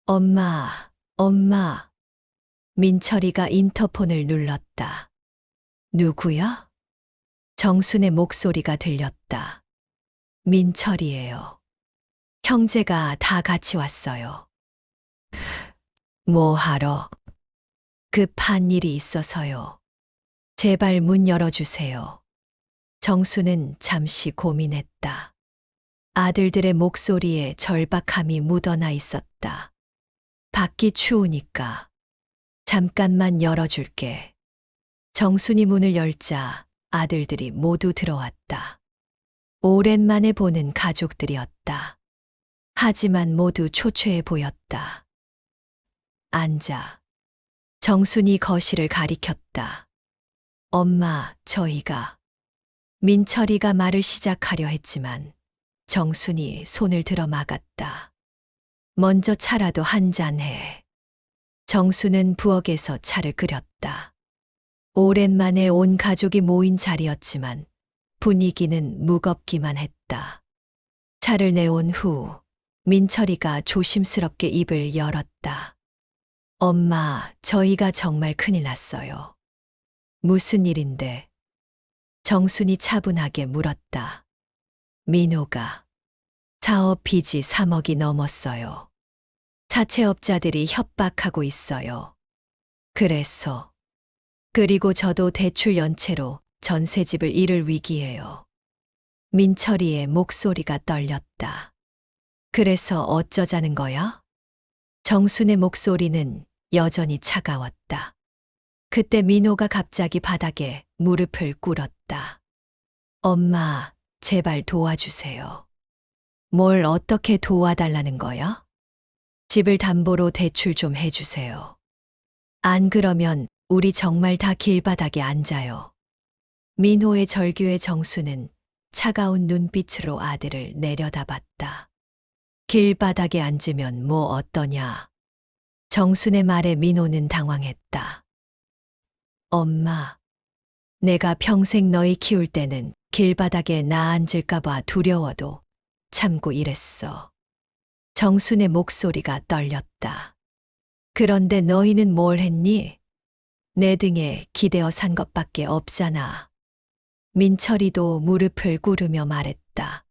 엄마, 엄마. 민철이가 인터폰을 눌렀다. 누구야? 정순의 목소리가 들렸다. 민철이에요. 형제가 다 같이 왔어요. 뭐 하러? 급한 일이 있어서요. 제발 문 열어주세요. 정수는 잠시 고민했다. 아들들의 목소리에 절박함이 묻어나 있었다. 밖이 추우니까. 잠깐만 열어줄게. 정순이 문을 열자 아들들이 모두 들어왔다. 오랜만에 보는 가족들이었다. 하지만 모두 초췌해 보였다. 앉아. 정순이 거실을 가리켰다. 엄마, 저희가. 민철이가 말을 시작하려 했지만 정순이 손을 들어 막았다. 먼저 차라도 한 잔 해. 정수는 부엌에서 차를 끓였다. 오랜만에 온 가족이 모인 자리였지만 분위기는 무겁기만 했다. 차를 내온 후 민철이가 조심스럽게 입을 열었다. 엄마, 저희가 정말 큰일 났어요. 무슨 일인데? 정순이 차분하게 물었다. 민호가. 사업 빚이 3억이 넘었어요. 사채업자들이 협박하고 있어요. 그리고 저도 대출 연체로 전세집을 잃을 위기예요. 민철이의 목소리가 떨렸다. 그래서 어쩌자는 거야? 정순의 목소리는 여전히 차가웠다. 그때 민호가 갑자기 바닥에 무릎을 꿇었다. 엄마, 제발 도와주세요. 뭘 어떻게 도와달라는 거야? 집을 담보로 대출 좀 해주세요. 안 그러면 우리 정말 다 길바닥에 앉아요. 민호의 절규의 정수는 차가운 눈빛으로 아들을 내려다봤다. 길바닥에 앉으면 뭐 어떠냐? 정순의 말에 민호는 당황했다. 엄마, 내가 평생 너희 키울 때는 길바닥에 나 앉을까봐 두려워도 참고 일했어. 정순의 목소리가 떨렸다. 그런데 너희는 뭘 했니? 내 등에 기대어 산 것밖에 없잖아. 민철이도 무릎을 꿇으며 말했다.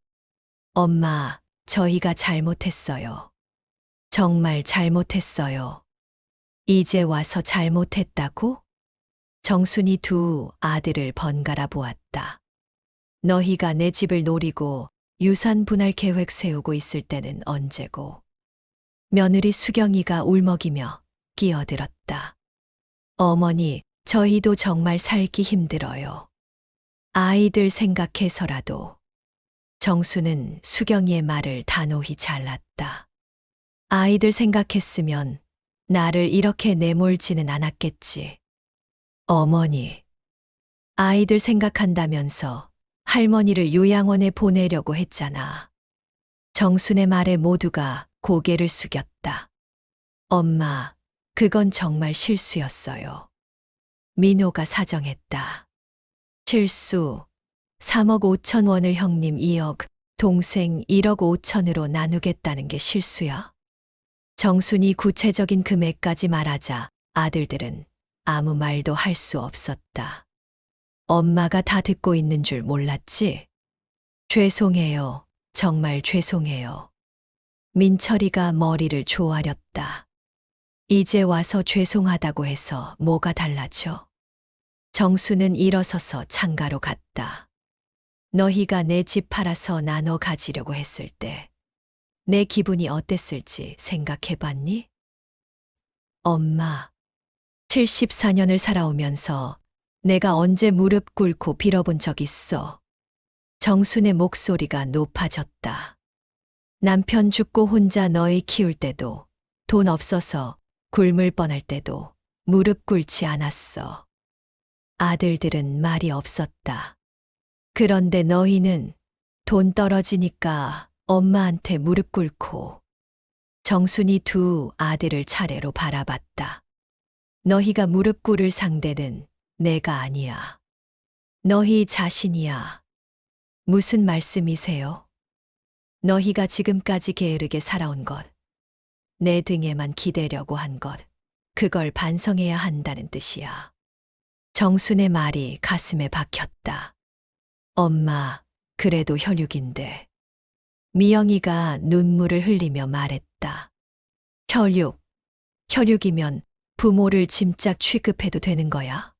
엄마, 저희가 잘못했어요. 정말 잘못했어요. 이제 와서 잘못했다고? 정순이 두 아들을 번갈아 보았다. 너희가 내 집을 노리고 유산 분할 계획 세우고 있을 때는 언제고. 며느리 수경이가 울먹이며 끼어들었다. 어머니, 저희도 정말 살기 힘들어요. 아이들 생각해서라도. 정수는 수경이의 말을 단호히 잘랐다. 아이들 생각했으면 나를 이렇게 내몰지는 않았겠지. 어머니, 아이들 생각한다면서 할머니를 요양원에 보내려고 했잖아. 정순의 말에 모두가 고개를 숙였다. 엄마, 그건 정말 실수였어요. 민호가 사정했다. 실수, 3억 5천 원을 형님 2억, 동생 1억 5천으로 나누겠다는 게 실수야? 정순이 구체적인 금액까지 말하자 아들들은 아무 말도 할 수 없었다. 엄마가 다 듣고 있는 줄 몰랐지? 죄송해요. 정말 죄송해요. 민철이가 머리를 조아렸다. 이제 와서 죄송하다고 해서 뭐가 달라져? 정수는 일어서서 창가로 갔다. 너희가 내 집 팔아서 나눠 가지려고 했을 때 내 기분이 어땠을지 생각해봤니? 엄마, 74년을 살아오면서 내가 언제 무릎 꿇고 빌어본 적 있어? 정순의 목소리가 높아졌다. 남편 죽고 혼자 너희 키울 때도, 돈 없어서 굶을 뻔할 때도 무릎 꿇지 않았어. 아들들은 말이 없었다. 그런데 너희는 돈 떨어지니까 엄마한테 무릎 꿇고. 정순이 두 아들을 차례로 바라봤다. 너희가 무릎 꿇을 상대는 내가 아니야. 너희 자신이야. 무슨 말씀이세요? 너희가 지금까지 게으르게 살아온 것, 내 등에만 기대려고 한 것, 그걸 반성해야 한다는 뜻이야. 정순의 말이 가슴에 박혔다. 엄마, 그래도 혈육인데. 미영이가 눈물을 흘리며 말했다. 혈육이면 부모를 짐짝 취급해도 되는 거야?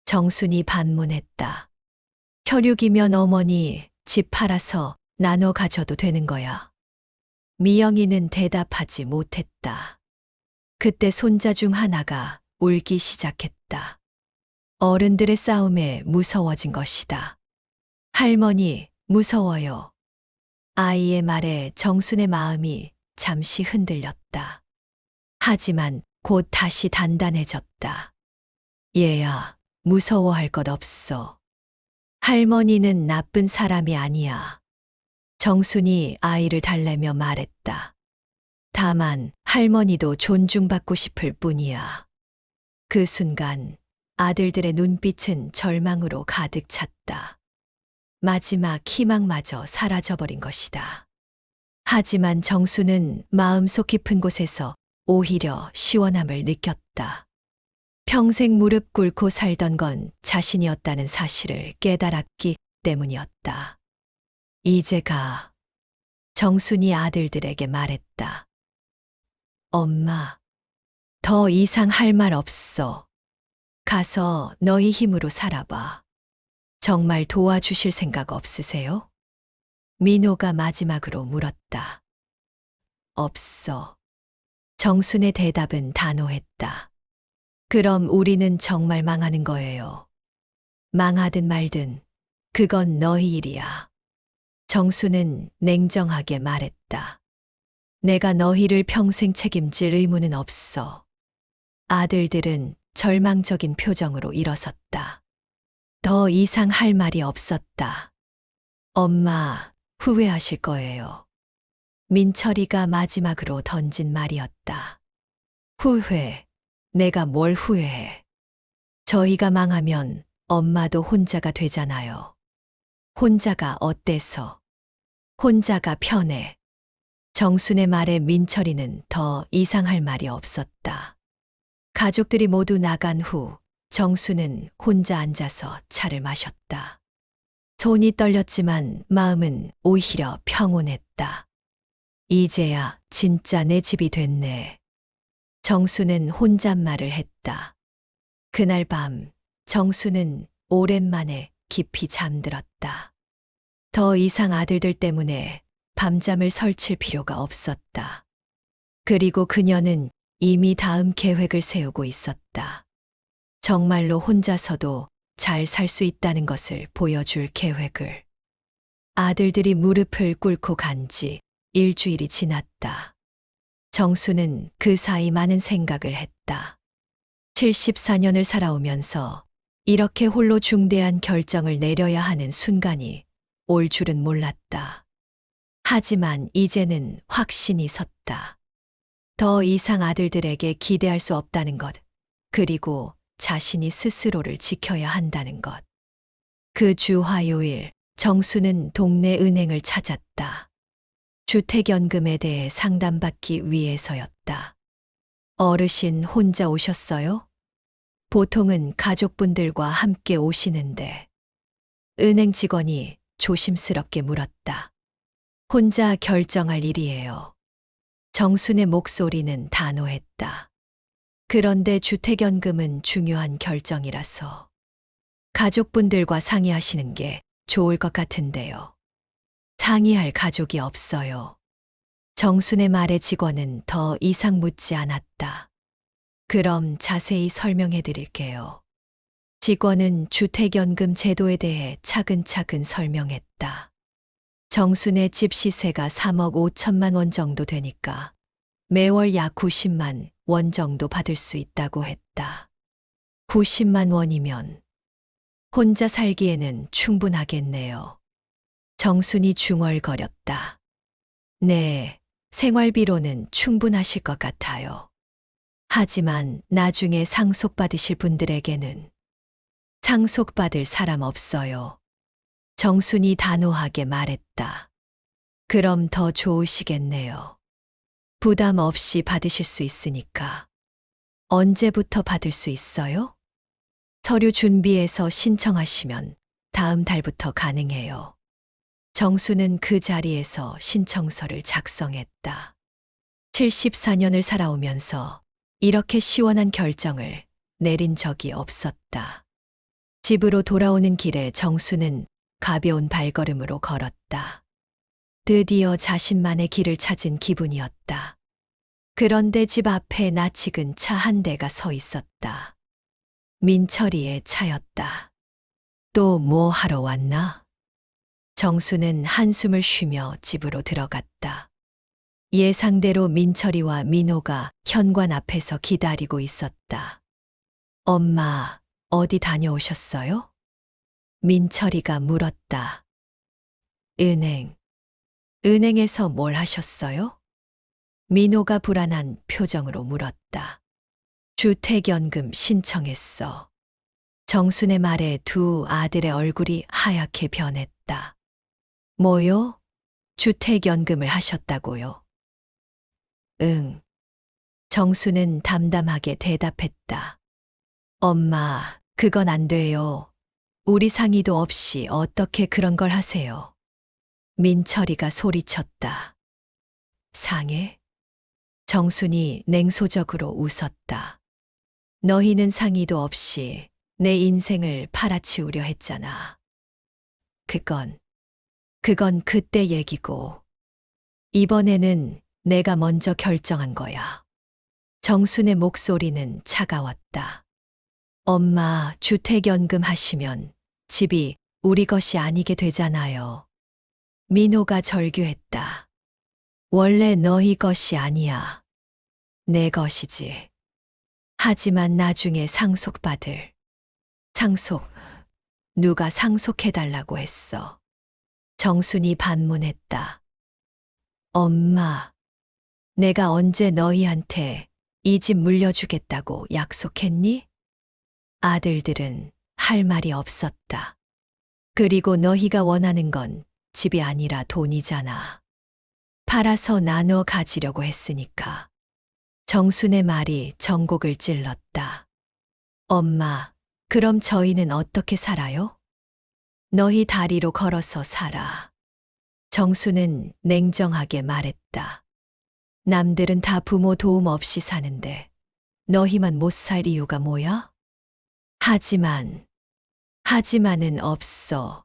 정순이 반문했다. 혈육이면 어머니 집 팔아서 나눠 가져도 되는 거야. 미영이는 대답하지 못했다. 그때 손자 중 하나가 울기 시작했다. 어른들의 싸움에 무서워진 것이다. 할머니, 무서워요. 아이의 말에 정순의 마음이 잠시 흔들렸다. 하지만 곧 다시 단단해졌다. 얘야, 무서워할 것 없어. 할머니는 나쁜 사람이 아니야. 정순이 아이를 달래며 말했다. 다만 할머니도 존중받고 싶을 뿐이야. 그 순간 아들들의 눈빛은 절망으로 가득 찼다. 마지막 희망마저 사라져버린 것이다. 하지만 정수는 마음속 깊은 곳에서 오히려 시원함을 느꼈다. 평생 무릎 꿇고 살던 건 자신이었다는 사실을 깨달았기 때문이었다. 이제 가. 정순이 아들들에게 말했다. 엄마, 더 이상 할 말 없어. 가서 너희 힘으로 살아봐. 정말 도와주실 생각 없으세요? 민호가 마지막으로 물었다. 없어. 정순의 대답은 단호했다. 그럼 우리는 정말 망하는 거예요. 망하든 말든 그건 너희 일이야. 정순은 냉정하게 말했다. 내가 너희를 평생 책임질 의무는 없어. 아들들은 절망적인 표정으로 일어섰다. 더 이상 할 말이 없었다. 엄마, 후회하실 거예요. 민철이가 마지막으로 던진 말이었다. 후회, 내가 뭘 후회해. 저희가 망하면 엄마도 혼자가 되잖아요. 혼자가 어때서? 혼자가 편해. 정순의 말에 민철이는 더 이상할 말이 없었다. 가족들이 모두 나간 후 정수는 혼자 앉아서 차를 마셨다. 손이 떨렸지만 마음은 오히려 평온했다. 이제야 진짜 내 집이 됐네. 정수는 혼잣말을 했다. 그날 밤 정수는 오랜만에 깊이 잠들었다. 더 이상 아들들 때문에 밤잠을 설칠 필요가 없었다. 그리고 그녀는 이미 다음 계획을 세우고 있었다. 정말로 혼자서도 잘 살 수 있다는 것을 보여줄 계획을. 아들들이 무릎을 꿇고 간 지 일주일이 지났다. 정수는 그 사이 많은 생각을 했다. 74년을 살아오면서 이렇게 홀로 중대한 결정을 내려야 하는 순간이 올 줄은 몰랐다. 하지만 이제는 확신이 섰다. 더 이상 아들들에게 기대할 수 없다는 것, 그리고 자신이 스스로를 지켜야 한다는 것. 그 주 화요일, 정수는 동네 은행을 찾았다. 주택연금에 대해 상담받기 위해서였다. 어르신 혼자 오셨어요? 보통은 가족분들과 함께 오시는데. 은행 직원이 조심스럽게 물었다. 혼자 결정할 일이에요. 정순의 목소리는 단호했다. 그런데 주택연금은 중요한 결정이라서 가족분들과 상의하시는 게 좋을 것 같은데요. 상의할 가족이 없어요. 정순의 말에 직원은 더 이상 묻지 않았다. 그럼 자세히 설명해 드릴게요. 직원은 주택연금 제도에 대해 차근차근 설명했다. 정순의 집 시세가 3억 5천만 원 정도 되니까 매월 약 90만 원 정도 받을 수 있다고 했다. 90만 원이면 혼자 살기에는 충분하겠네요. 정순이 중얼거렸다. 네, 생활비로는 충분하실 것 같아요. 하지만 나중에 상속받으실 분들에게는 상속받을 사람 없어요. 정순이 단호하게 말했다. 그럼 더 좋으시겠네요. 부담 없이 받으실 수 있으니까. 언제부터 받을 수 있어요? 서류 준비해서 신청하시면 다음 달부터 가능해요. 정수는 그 자리에서 신청서를 작성했다. 74년을 살아오면서 이렇게 시원한 결정을 내린 적이 없었다. 집으로 돌아오는 길에 정수는 가벼운 발걸음으로 걸었다. 드디어 자신만의 길을 찾은 기분이었다. 그런데 집 앞에 낯익은 차 한 대가 서 있었다. 민철이의 차였다. 또 뭐 하러 왔나? 정수는 한숨을 쉬며 집으로 들어갔다. 예상대로 민철이와 민호가 현관 앞에서 기다리고 있었다. 엄마, 어디 다녀오셨어요? 민철이가 물었다. 은행. 은행에서 뭘 하셨어요? 민호가 불안한 표정으로 물었다. 주택연금 신청했어. 정순의 말에 두 아들의 얼굴이 하얗게 변했다. 뭐요? 주택연금을 하셨다고요? 응. 정수는 담담하게 대답했다. 엄마, 그건 안 돼요. 우리 상의도 없이 어떻게 그런 걸 하세요? 민철이가 소리쳤다. 상해? 정순이 냉소적으로 웃었다. 너희는 상의도 없이 내 인생을 팔아치우려 했잖아. 그건 그때 얘기고, 이번에는 내가 먼저 결정한 거야. 정순의 목소리는 차가웠다. 엄마, 주택연금 하시면 집이 우리 것이 아니게 되잖아요. 민호가 절규했다. 원래 너희 것이 아니야. 내 것이지. 하지만 나중에 상속받을. 상속, 누가 상속해달라고 했어. 정순이 반문했다. 엄마, 내가 언제 너희한테 이 집 물려주겠다고 약속했니? 아들들은 할 말이 없었다. 그리고 너희가 원하는 건 집이 아니라 돈이잖아. 팔아서 나눠 가지려고 했으니까. 정순의 말이 정곡을 찔렀다. 엄마, 그럼 저희는 어떻게 살아요? 너희 다리로 걸어서 살아. 정수는 냉정하게 말했다. 남들은 다 부모 도움 없이 사는데 너희만 못 살 이유가 뭐야? 하지만은 없어.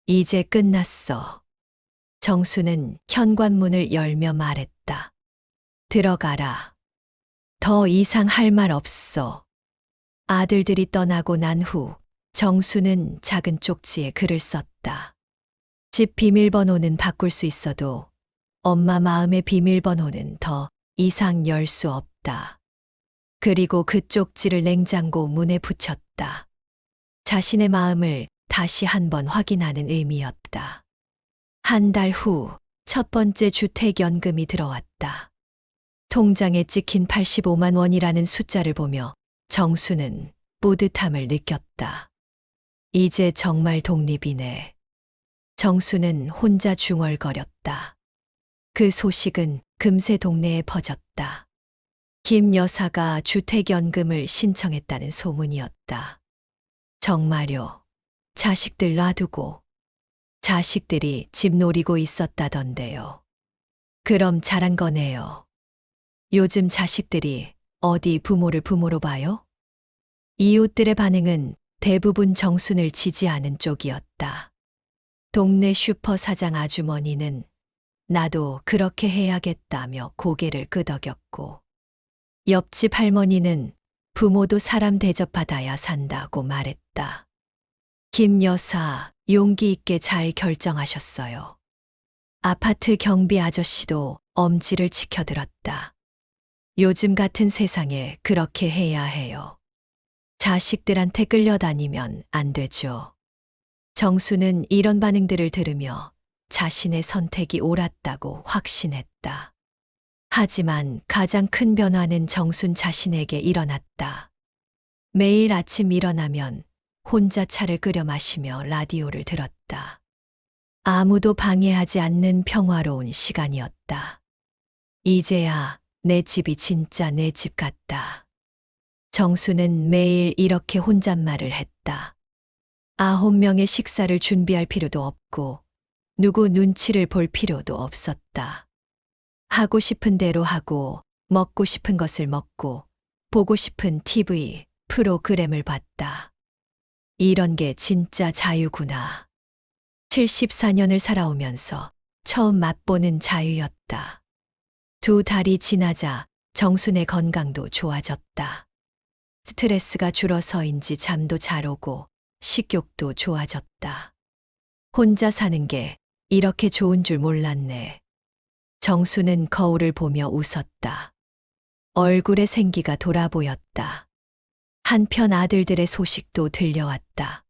이제 끝났어. 정수는 현관문을 열며 말했다. 들어가라. 더 이상 할 말 없어. 아들들이 떠나고 난 후 정수는 작은 쪽지에 글을 썼다. 집 비밀번호는 바꿀 수 있어도 엄마 마음의 비밀번호는 더 이상 열 수 없다. 그리고 그 쪽지를 냉장고 문에 붙였다. 자신의 마음을 다시 한번 확인하는 의미였다. 한 달 후 첫 번째 주택연금이 들어왔다. 통장에 찍힌 85만 원이라는 숫자를 보며 정수는 뿌듯함을 느꼈다. 이제 정말 독립이네. 정수는 혼자 중얼거렸다. 그 소식은 금세 동네에 퍼졌다. 김 여사가 주택연금을 신청했다는 소문이었다. 정말요. 자식들 놔두고 자식들이 집 노리고 있었다던데요. 그럼 잘한 거네요. 요즘 자식들이 어디 부모를 부모로 봐요? 이웃들의 반응은 대부분 정순을 지지하는 쪽이었다. 동네 슈퍼 사장 아주머니는 나도 그렇게 해야겠다며 고개를 끄덕였고, 옆집 할머니는 부모도 사람 대접받아야 산다고 말했다. 김 여사 용기 있게 잘 결정하셨어요. 아파트 경비 아저씨도 엄지를 치켜들었다. 요즘 같은 세상에 그렇게 해야 해요. 자식들한테 끌려다니면 안 되죠. 정수는 이런 반응들을 들으며 자신의 선택이 옳았다고 확신했다. 하지만 가장 큰 변화는 정순 자신에게 일어났다. 매일 아침 일어나면 혼자 차를 끓여 마시며 라디오를 들었다. 아무도 방해하지 않는 평화로운 시간이었다. 이제야 내 집이 진짜 내 집 같다. 정수는 매일 이렇게 혼잣말을 했다. 9명의 식사를 준비할 필요도 없고 누구 눈치를 볼 필요도 없었다. 하고 싶은 대로 하고 먹고 싶은 것을 먹고 보고 싶은 TV, 프로그램을 봤다. 이런 게 진짜 자유구나. 74년을 살아오면서 처음 맛보는 자유였다. 2달이 지나자 정순의 건강도 좋아졌다. 스트레스가 줄어서인지 잠도 잘 오고 식욕도 좋아졌다. 혼자 사는 게 이렇게 좋은 줄 몰랐네. 정수는 거울을 보며 웃었다. 얼굴에 생기가 돌아 보였다. 한편 아들들의 소식도 들려왔다.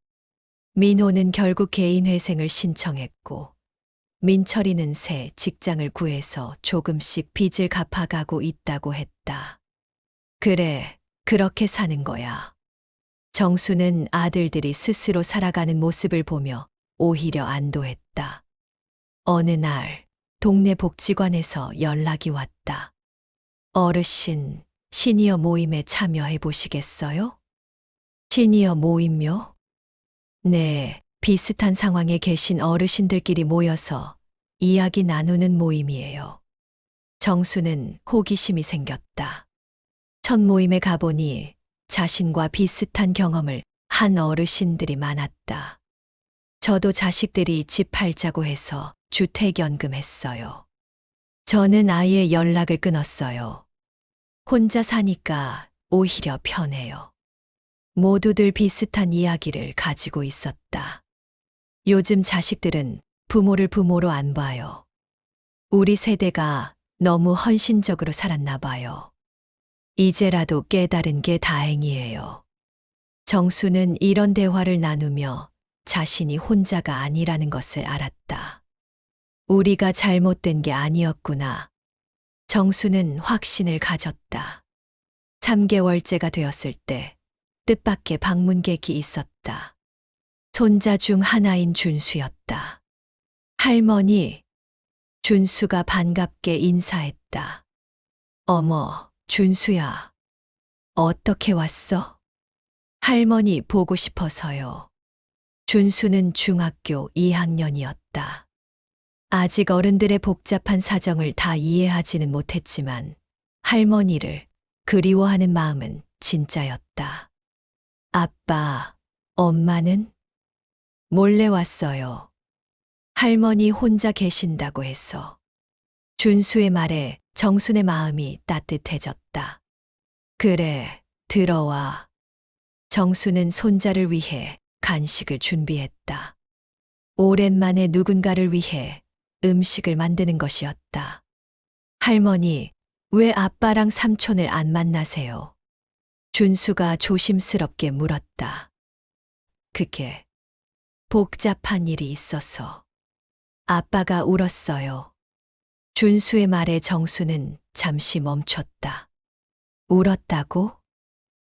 민호는 결국 개인회생을 신청했고, 민철이는 새 직장을 구해서 조금씩 빚을 갚아가고 있다고 했다. 그래, 그렇게 사는 거야. 정수는 아들들이 스스로 살아가는 모습을 보며 오히려 안도했다. 어느 날 동네 복지관에서 연락이 왔다. 어르신, 시니어 모임에 참여해 보시겠어요? 시니어 모임요? 네, 비슷한 상황에 계신 어르신들끼리 모여서 이야기 나누는 모임이에요. 정수는 호기심이 생겼다. 첫 모임에 가보니 자신과 비슷한 경험을 한 어르신들이 많았다. 저도 자식들이 집 팔자고 해서 주택연금 했어요. 저는 아예 연락을 끊었어요. 혼자 사니까 오히려 편해요. 모두들 비슷한 이야기를 가지고 있었다. 요즘 자식들은 부모를 부모로 안 봐요. 우리 세대가 너무 헌신적으로 살았나 봐요. 이제라도 깨달은 게 다행이에요. 정수는 이런 대화를 나누며 자신이 혼자가 아니라는 것을 알았다. 우리가 잘못된 게 아니었구나. 정수는 확신을 가졌다. 3개월째가 되었을 때 뜻밖의 방문객이 있었다. 손자 중 하나인 준수였다. 할머니, 준수가 반갑게 인사했다. 어머, 준수야. 어떻게 왔어? 할머니 보고 싶어서요. 준수는 중학교 2학년이었다. 아직 어른들의 복잡한 사정을 다 이해하지는 못했지만 할머니를 그리워하는 마음은 진짜였다. 아빠, 엄마는? 몰래 왔어요. 할머니 혼자 계신다고 해서. 준수의 말에 정순의 마음이 따뜻해졌다. 그래, 들어와. 정수는 손자를 위해 간식을 준비했다. 오랜만에 누군가를 위해 음식을 만드는 것이었다. 할머니, 왜 아빠랑 삼촌을 안 만나세요? 준수가 조심스럽게 물었다. 그게 복잡한 일이 있어서. 아빠가 울었어요. 준수의 말에 정수는 잠시 멈췄다. 울었다고?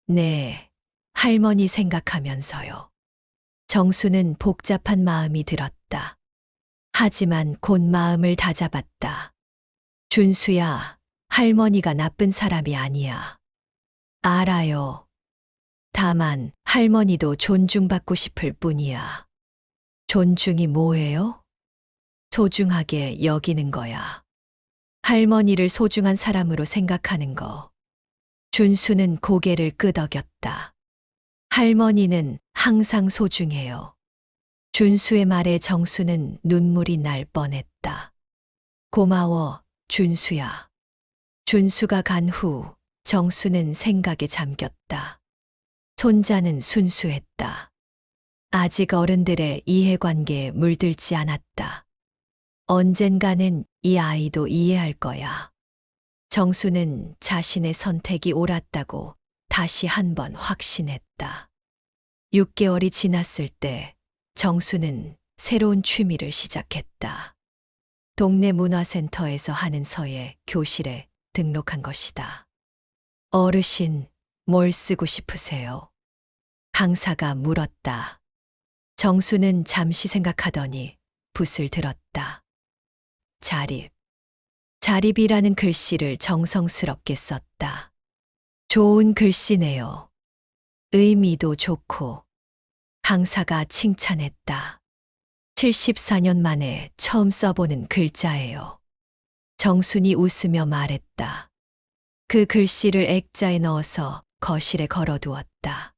네, 할머니 생각하면서요. 정수는 복잡한 마음이 들었다. 하지만 곧 마음을 다잡았다. 준수야, 할머니가 나쁜 사람이 아니야. 알아요. 다만 할머니도 존중받고 싶을 뿐이야. 존중이 뭐예요? 소중하게 여기는 거야. 할머니를 소중한 사람으로 생각하는 거. 준수는 고개를 끄덕였다. 할머니는 항상 소중해요. 준수의 말에 정수는 눈물이 날 뻔했다. 고마워, 준수야. 준수가 간 후 정수는 생각에 잠겼다. 손자는 순수했다. 아직 어른들의 이해관계에 물들지 않았다. 언젠가는 이 아이도 이해할 거야. 정수는 자신의 선택이 옳았다고 다시 한 번 확신했다. 6개월이 지났을 때 정수는 새로운 취미를 시작했다. 동네 문화센터에서 하는 서예 교실에 등록한 것이다. 어르신, 뭘 쓰고 싶으세요? 강사가 물었다. 정수는 잠시 생각하더니 붓을 들었다. 자립. 자립이라는 글씨를 정성스럽게 썼다. 좋은 글씨네요. 의미도 좋고. 강사가 칭찬했다. 74년 만에 처음 써보는 글자예요. 정순이 웃으며 말했다. 그 글씨를 액자에 넣어서 거실에 걸어두었다.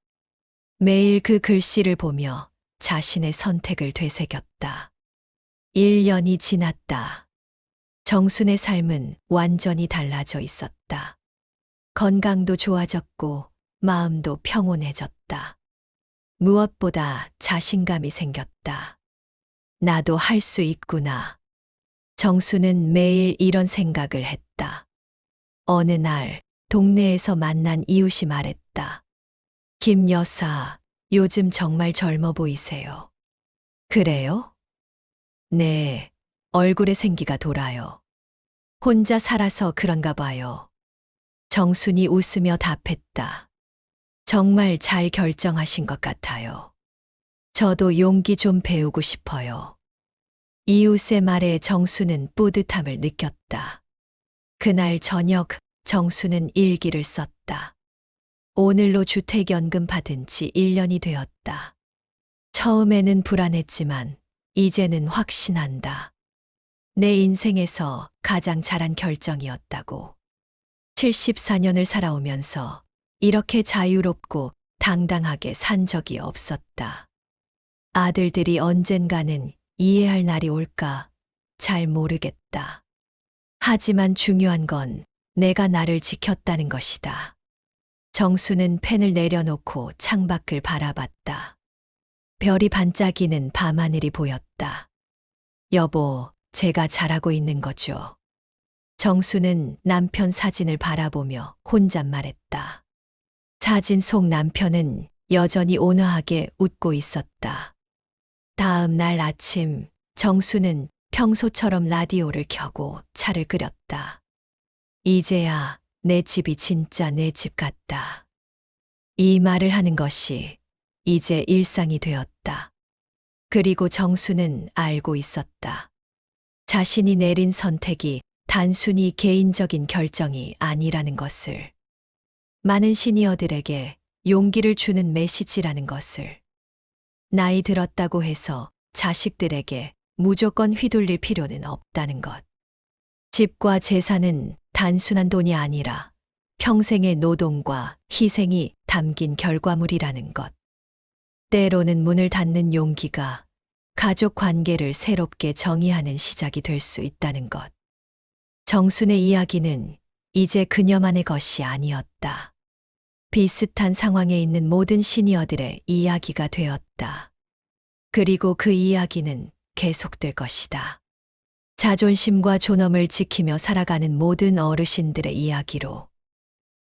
매일 그 글씨를 보며 자신의 선택을 되새겼다. 1년이 지났다. 정순의 삶은 완전히 달라져 있었다. 건강도 좋아졌고 마음도 평온해졌다. 무엇보다 자신감이 생겼다. 나도 할 수 있구나. 정수는 매일 이런 생각을 했다. 어느 날 동네에서 만난 이웃이 말했다. 김 여사, 요즘 정말 젊어 보이세요. 그래요? 네, 얼굴에 생기가 돌아요. 혼자 살아서 그런가 봐요. 정순이 웃으며 답했다. 정말 잘 결정하신 것 같아요. 저도 용기 좀 배우고 싶어요. 이웃의 말에 정수는 뿌듯함을 느꼈다. 그날 저녁 정수는 일기를 썼다. 오늘로 주택연금 받은 지 1년이 되었다. 처음에는 불안했지만 이제는 확신한다. 내 인생에서 가장 잘한 결정이었다고. 74년을 살아오면서 이렇게 자유롭고 당당하게 산 적이 없었다. 아들들이 언젠가는 이해할 날이 올까 잘 모르겠다. 하지만 중요한 건 내가 나를 지켰다는 것이다. 정수는 펜을 내려놓고 창밖을 바라봤다. 별이 반짝이는 밤하늘이 보였다. 여보, 제가 잘하고 있는 거죠. 정수는 남편 사진을 바라보며 혼잣말했다. 사진 속 남편은 여전히 온화하게 웃고 있었다. 다음 날 아침 정수는 평소처럼 라디오를 켜고 차를 끓였다. 이제야 내 집이 진짜 내 집 같다. 이 말을 하는 것이 이제 일상이 되었다. 그리고 정수는 알고 있었다. 자신이 내린 선택이 단순히 개인적인 결정이 아니라는 것을. 많은 시니어들에게 용기를 주는 메시지라는 것을. 나이 들었다고 해서 자식들에게 무조건 휘둘릴 필요는 없다는 것. 집과 재산은 단순한 돈이 아니라 평생의 노동과 희생이 담긴 결과물이라는 것. 때로는 문을 닫는 용기가 가족 관계를 새롭게 정의하는 시작이 될 수 있다는 것. 정순의 이야기는 이제 그녀만의 것이 아니었다. 비슷한 상황에 있는 모든 시니어들의 이야기가 되었다. 그리고 그 이야기는 계속될 것이다. 자존심과 존엄을 지키며 살아가는 모든 어르신들의 이야기로.